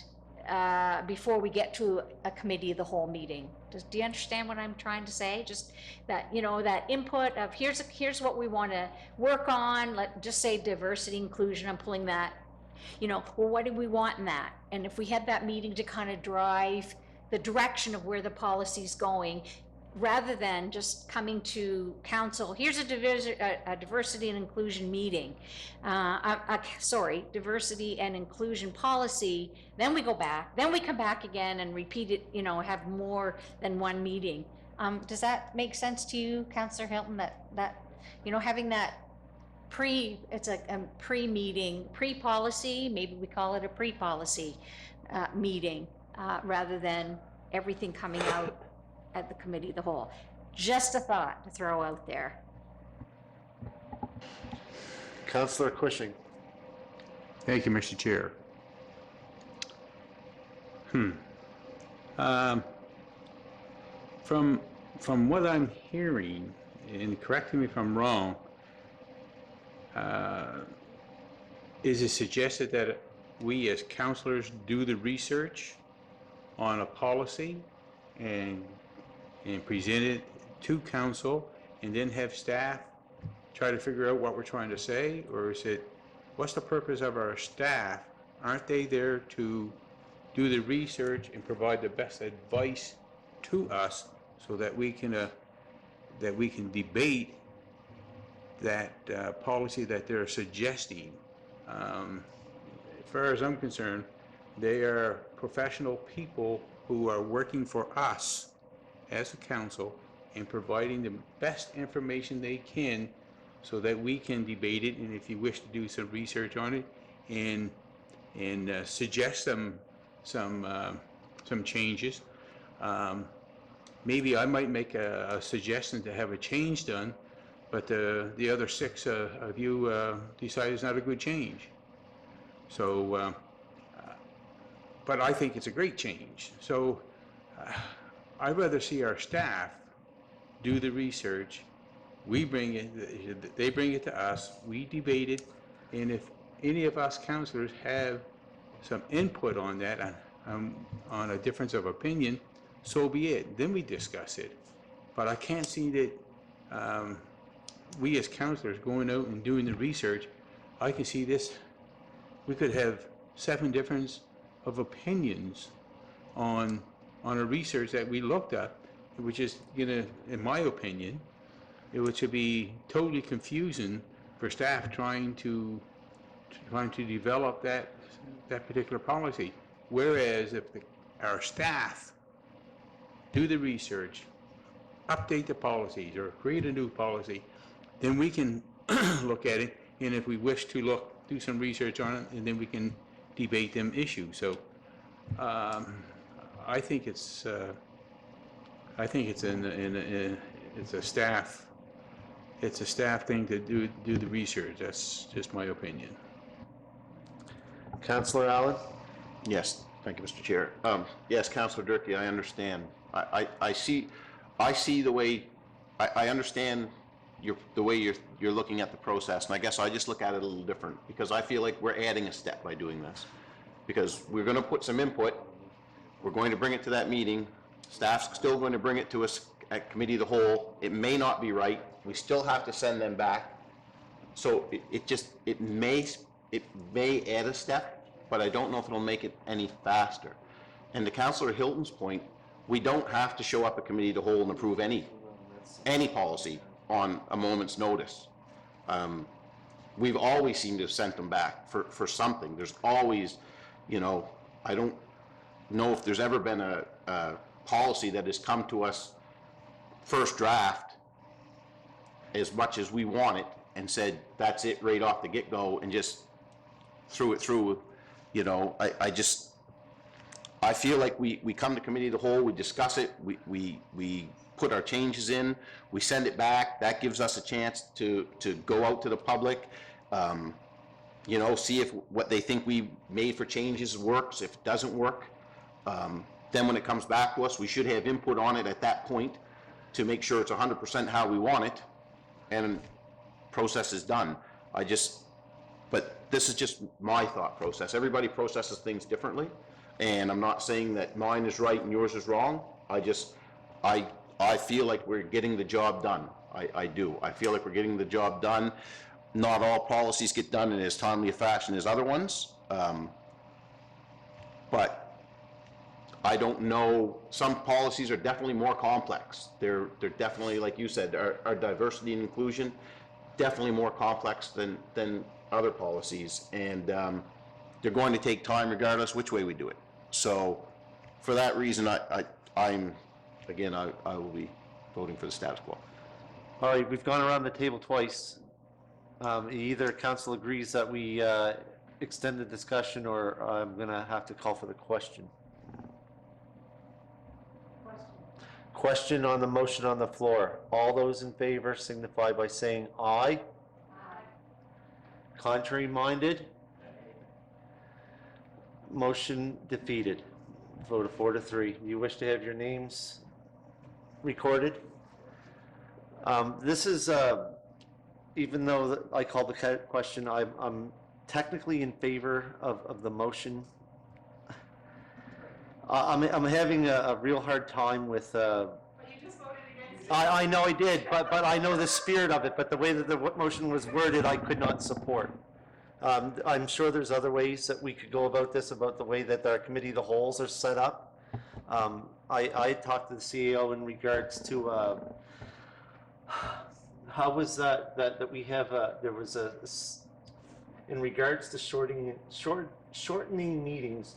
before we get to a committee of the whole meeting. Do you understand what I'm trying to say? Just that, you know, that input of here's what we want to work on. Just say diversity, inclusion. I'm pulling that. You know, well, what do we want in that? And if we had that meeting to kind of drive the direction of where the policy's going, rather than just coming to council, here's a diversity and inclusion meeting, diversity and inclusion policy, then we go back, then we come back again and repeat it, you know, have more than one meeting. Does that make sense to you, Councillor Hilton, that you know, having that it's a pre-meeting, pre-policy, maybe we call it a pre-policy meeting, rather than everything coming out at the committee of the whole. Just a thought to throw out there. Councillor Cushing. Thank you, Mr. Chair. From what I'm hearing, and correct me if I'm wrong, is it suggested that we as councillors do the research on a policy and present it to council, and then have staff try to figure out what we're trying to say? Or is it, what's the purpose of our staff? Aren't they there to do the research and provide the best advice to us so that we can debate that policy that they're suggesting? As far as I'm concerned, they are professional people who are working for us as a council and providing the best information they can so that we can debate it, and if you wish to do some research on it and suggest some changes. Maybe I might make a suggestion to have a change done, but the other 6 of you decide it's not a good change. So, but I think it's a great change. So I'd rather see our staff do the research. We bring it, they bring it to us, we debate it, and if any of us councillors have some input on that, on a difference of opinion, so be it. Then we discuss it. But I can't see that we as councillors going out and doing the research. I can see this, we could have 7 difference of opinions on a research that we looked at, which is gonna, in my opinion, it would be totally confusing for staff trying to develop that particular policy. Whereas if our staff do the research, update the policies, or create a new policy, then we can look at it, and if we wish to look do some research on it, and then we can debate them issues. So I think it's it's a staff thing to do the research. That's just my opinion. Councillor Allen? Yes, thank you, Mr. Chair. Yes, Councillor Durkee, I understand. I see the way, I understand the way you're looking at the process, and I guess I just look at it a little different, because I feel like we're adding a step by doing this. Because we're gonna put some input, we're going to bring it to that meeting, staff's still going to bring it to us at committee of the whole. It may not be right, we still have to send them back. So it may add a step, but I don't know if it'll make it any faster. And to Councillor Hilton's point, we don't have to show up at committee of the whole and approve any policy on a moment's notice. We've always seemed to have sent them back for something. There's always, I don't know if there's ever been a policy that has come to us first draft as much as we want it and said, that's it right off the get-go, and just threw it through. I feel like we come to committee of the whole, we discuss it, we put our changes in, we send it back. That gives us a chance to go out to the public, see if what they think we made for changes works. If it doesn't work, then when it comes back to us, we should have input on it at that point to make sure it's 100% how we want it, and process is done. But this is just my thought process. Everybody processes things differently, and I'm not saying that mine is right and yours is wrong. I feel like we're getting the job done. I do. I feel like we're getting the job done. Not all policies get done in as timely a fashion as other ones, but I don't know. Some policies are definitely more complex. They're definitely, like you said, our diversity and inclusion, definitely more complex than other policies, and they're going to take time regardless which way we do it. So for that reason, I will be voting for the status quo. All right, we've gone around the table twice. Either council agrees that we extend the discussion, or I'm gonna have to call for the question. Question on the motion on the floor. All those in favor signify by saying aye. Contrary minded? Motion defeated. Vote of 4-3. You wish to have your names recorded? This is, even though I called the question, I'm technically in favor of the motion. I'm having a real hard time with. But you just voted against it. I know I did, but I know the spirit of it. But the way that the motion was worded, I could not support. I'm sure there's other ways that we could go about this, about the way that our committee of the wholes are set up. I talked to the CEO in regards to how was that we have there was in regards to shortening meetings.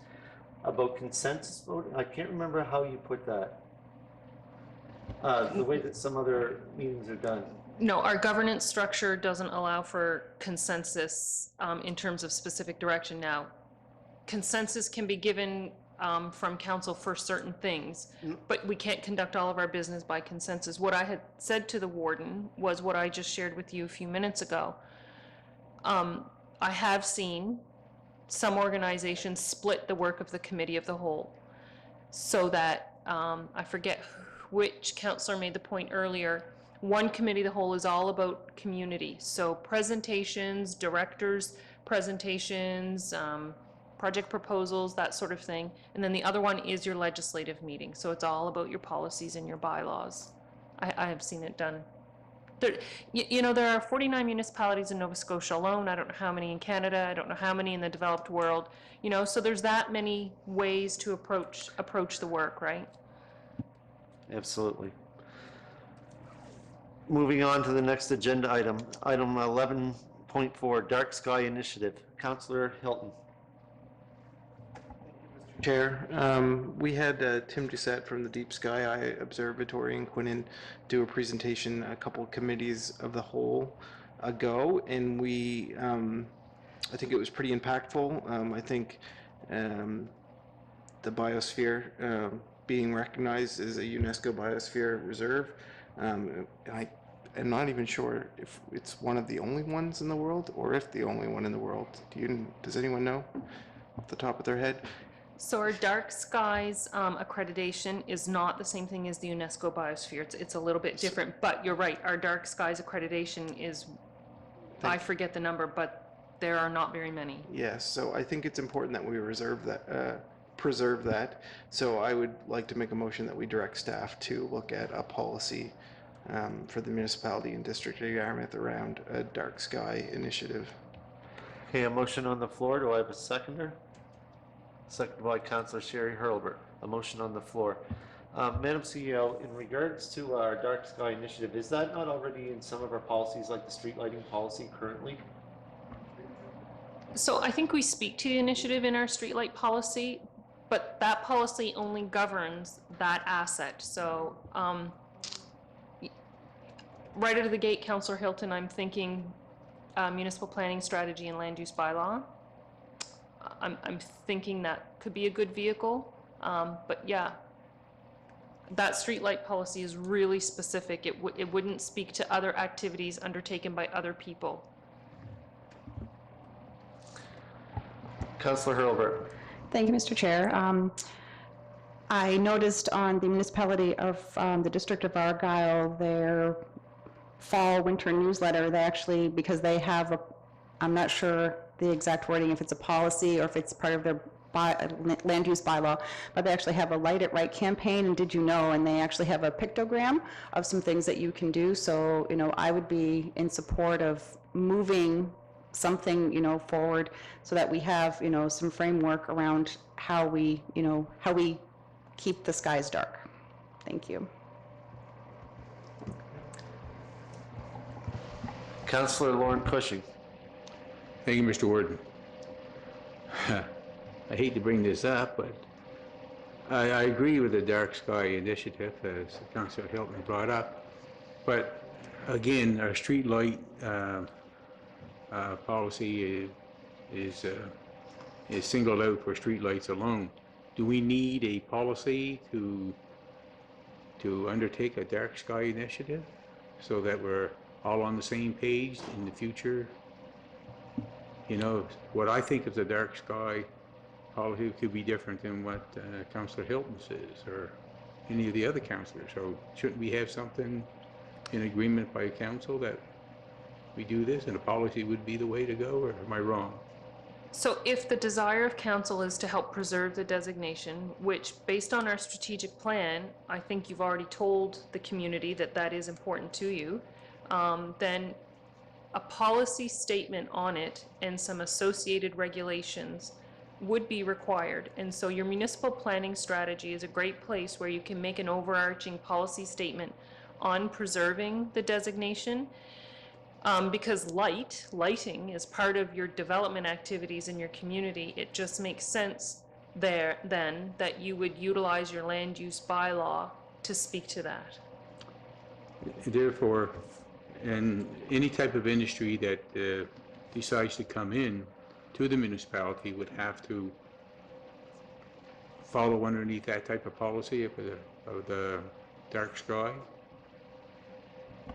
About consensus voting? I can't remember how you put that. The way that some other meetings are done. No, our governance structure doesn't allow for consensus in terms of specific direction. Now, consensus can be given from council for certain things, but we can't conduct all of our business by consensus. What I had said to the warden was what I just shared with you a few minutes ago. I have seen some organizations split the work of the committee of the whole, so that, I forget which councillor made the point earlier, one committee of the whole is all about community. So presentations, directors' presentations, project proposals, that sort of thing. And then the other one is your legislative meeting. So it's all about your policies and your bylaws. I have seen it done. There are 49 municipalities in Nova Scotia alone. I don't know how many in Canada. I don't know how many in the developed world. So there's that many ways to approach the work, right? Absolutely. Moving on to the next agenda item, item 11.4, Dark Sky Initiative. Councillor Hilton. Chair, we had Tim Doucette from the Deep Sky Eye Observatory in Quinnen do a presentation a couple committees of the whole ago, and we I think it was pretty impactful. I think the biosphere being recognized as a UNESCO Biosphere Reserve. I am not even sure if it's one of the only ones in the world or if the only one in the world. Does anyone know off the top of their head? So our dark skies accreditation is not the same thing as the UNESCO Biosphere. It's a little bit different, but you're right. Our dark skies accreditation is, I forget the number, but there are not very many. Yes, so I think it's important that we preserve that. So I would like to make a motion that we direct staff to look at a policy for the municipality and district of Yarmouth around a dark sky initiative. Okay, a motion on the floor. Do I have a seconder? Seconded by Councillor Sherry Hurlbert. A motion on the floor. Madam CEO, in regards to our dark sky initiative, is that not already in some of our policies, like the street lighting policy currently? So I think we speak to the initiative in our streetlight policy, but that policy only governs that asset. So right out of the gate, Councillor Hilton, I'm thinking municipal planning strategy and land use bylaw. I'm thinking that could be a good vehicle, but yeah, that streetlight policy is really specific. It wouldn't speak to other activities undertaken by other people. Councillor Hurlbert. Thank you, Mr. Chair. I noticed on the municipality of the District of Argyle, their fall winter newsletter, they actually, because they have a, I'm not sure the exact wording, if it's a policy or if it's part of their land use bylaw, but they actually have a Light It Right campaign, and did you know, and they actually have a pictogram of some things that you can do. So, I would be in support of moving something, forward so that we have, some framework around how we, how we keep the skies dark. Thank you. Councillor Lauren Cushing. Thank you, Mr. Warden. I hate to bring this up, but I agree with the Dark Sky Initiative, as Councillor Hilton brought up. But again, our street light policy is singled out for street lights alone. Do we need a policy to undertake a dark sky initiative so that we're all on the same page in the future? What I think of the dark sky policy could be different than what Councillor Hilton says or any of the other councillors. So shouldn't we have something in agreement by council that we do this and a policy would be the way to go, or am I wrong? So if the desire of council is to help preserve the designation, which based on our strategic plan, I think you've already told the community that that is important to you, then a policy statement on it and some associated regulations would be required. And so your municipal planning strategy is a great place where you can make an overarching policy statement on preserving the designation. Because lighting is part of your development activities in your community, it just makes sense there then that you would utilize your land use bylaw to speak to that. Therefore, and any type of industry that decides to come in to the municipality would have to follow underneath that type of policy of the dark sky.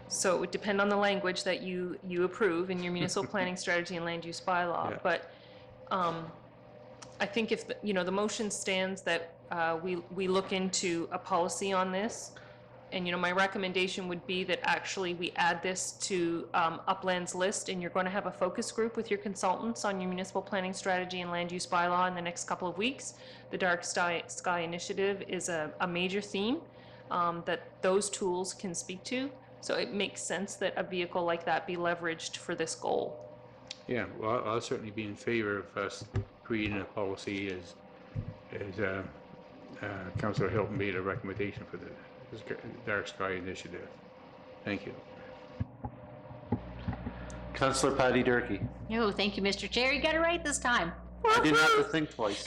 So it would depend on the language that you approve in your municipal planning strategy and land use bylaw. Yeah. But I think if the motion stands that we look into a policy on this, and my recommendation would be that actually we add this to Upland's list, and you're going to have a focus group with your consultants on your municipal planning strategy and land use bylaw in the next couple of weeks. The Dark Sky Initiative is a major theme that those tools can speak to. So it makes sense that a vehicle like that be leveraged for this goal. Yeah, well, I'll certainly be in favor of us creating a policy as Councillor Hilton made a recommendation for the Dark Sky Initiative. Thank you. Councillor Patty Durkee. No, thank you, Mr. Chair. You got it right this time. I didn't have to think twice.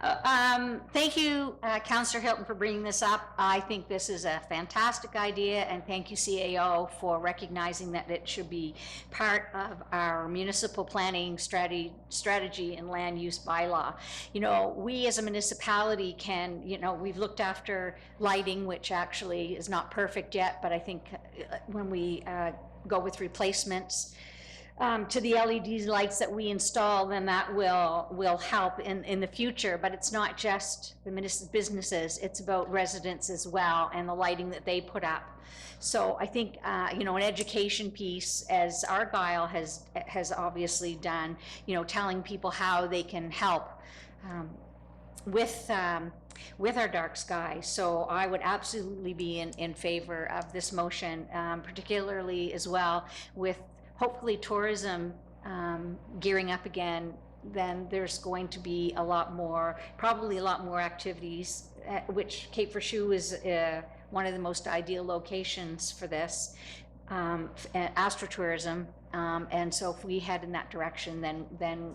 Thank you, Councillor Hilton, for bringing this up. I think this is a fantastic idea, and thank you, CAO, for recognizing that it should be part of our municipal planning strategy and land use bylaw. You know, we as a municipality can, you know, we've looked after lighting, which actually is not perfect yet, but I think when we go with replacements, to the LED lights that we install, then that will help in the future. But it's not just the businesses, it's about residents as well and the lighting that they put up. So I think, you know, an education piece, as Argyle has obviously done, you know, telling people how they can help with our dark sky. So I would absolutely be in favor of this motion, particularly as well with hopefully tourism gearing up again. Then there's going to be a lot more, probably a lot more activities, which Cape Verschowe is one of the most ideal locations for this, astrotourism. And so if we head in that direction, then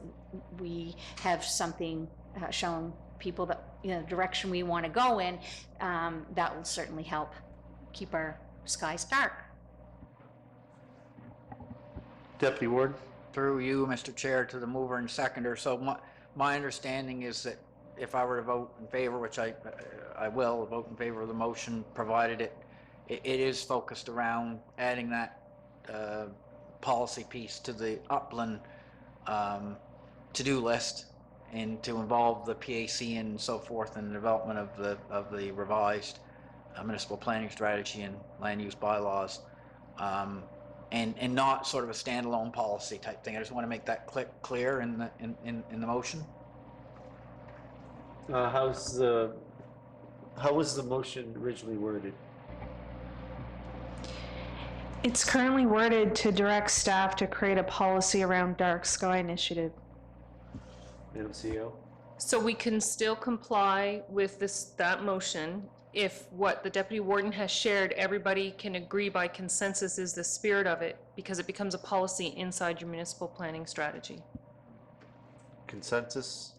we have something showing people that, you know, the direction we want to go in. That will certainly help keep our skies dark. Deputy Warden? Through you, Mr. Chair, to the mover and seconder. So my understanding is that if I were to vote in favor, which I will vote in favor of the motion, provided it is focused around adding that policy piece to the upland to-do list, and to involve the PAC and so forth in the development of the revised municipal planning strategy and land use bylaws. And not sort of a standalone policy type thing. I just want to make that clear in the motion. How was the motion originally worded? It's currently worded to direct staff to create a policy around dark sky initiative. Madam CEO? So we can still comply with that motion if what the deputy warden has shared, everybody can agree by consensus is the spirit of it, because it becomes a policy inside your municipal planning strategy. Consensus?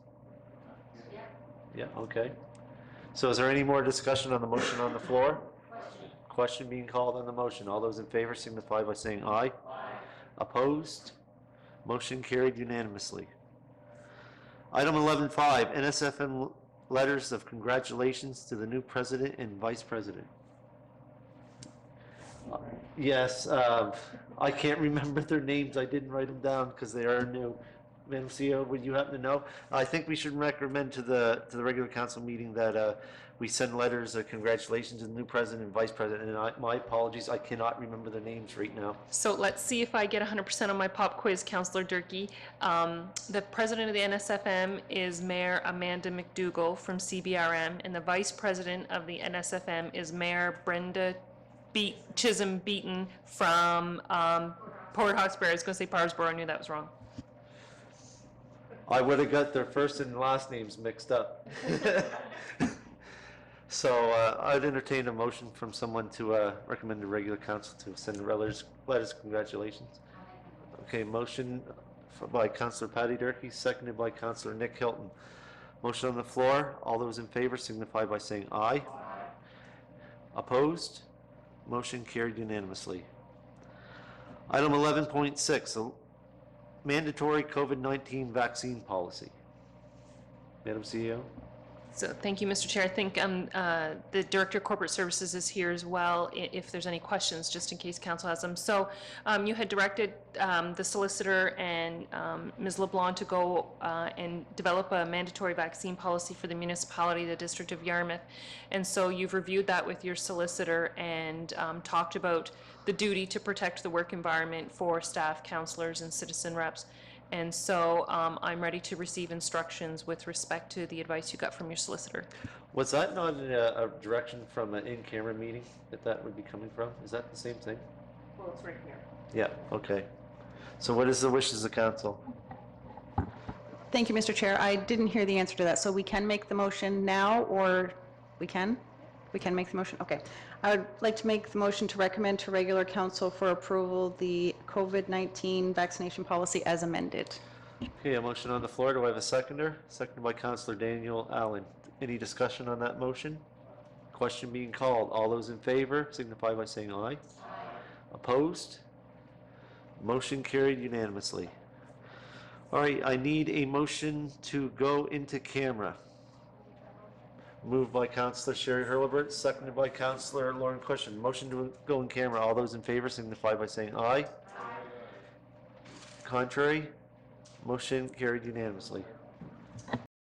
Yeah, okay. So is there any more discussion on the motion on the floor? Question being called on the motion. All those in favor signify by saying aye. Opposed? Motion carried unanimously. Item 11.5, NSFM letters of congratulations to the new president and vice president. Yes, I can't remember their names. I didn't write them down because they are new. Madam CEO, would you happen to know? I think we should recommend to the regular council meeting that we send letters of congratulations to the new president and vice president. And my apologies, I cannot remember their names right now. So let's see if I get 100% on my pop quiz, Councillor Durkee. The president of the NSFM is Mayor Amanda McDougall from CBRM, and the vice president of the NSFM is Mayor Brenda Chisholm Beaton from Port Hawkesbury. I was going to say Parsboro. I knew that was wrong. I would have got their first and last names mixed up. So I'd entertain a motion from someone to recommend to regular council to send letters of congratulations. Okay, motion by Councillor Patty Durkee, seconded by Councillor Nick Hilton. Motion on the floor. All those in favor signify by saying aye. Opposed? Motion carried unanimously. Item 11.6, mandatory COVID-19 vaccine policy. Madam CEO? So thank you, Mr. Chair. I think the Director of Corporate Services is here as well, if there's any questions, just in case council has them. So you had directed the solicitor and Ms. LeBlanc to go and develop a mandatory vaccine policy for the municipality, the District of Yarmouth. And so you've reviewed that with your solicitor and talked about the duty to protect the work environment for staff, councillors, and citizen reps. And so I'm ready to receive instructions with respect to the advice you got from your solicitor. Was that not a direction from an in-camera meeting that would be coming from? Is that the same thing? Well, it's right here. Yeah, okay. So what is the wishes of council? Thank you, Mr. Chair. I didn't hear the answer to that. So we can make the motion now, or we can? We can make the motion? Okay. I would like to make the motion to recommend to regular council for approval the COVID-19 vaccination policy as amended. Okay, a motion on the floor. Do I have a seconder? Seconded by Counselor Daniel Allen. Any discussion on that motion? Question being called. All those in favor signify by saying aye. Opposed? Motion carried unanimously. All right, I need a motion to go into camera. Moved by Counselor Sherry Hurlbert, seconded by Counselor Lauren Cushion. Motion to go in camera. All those in favor signify by saying aye. Contrary? Motion carried unanimously.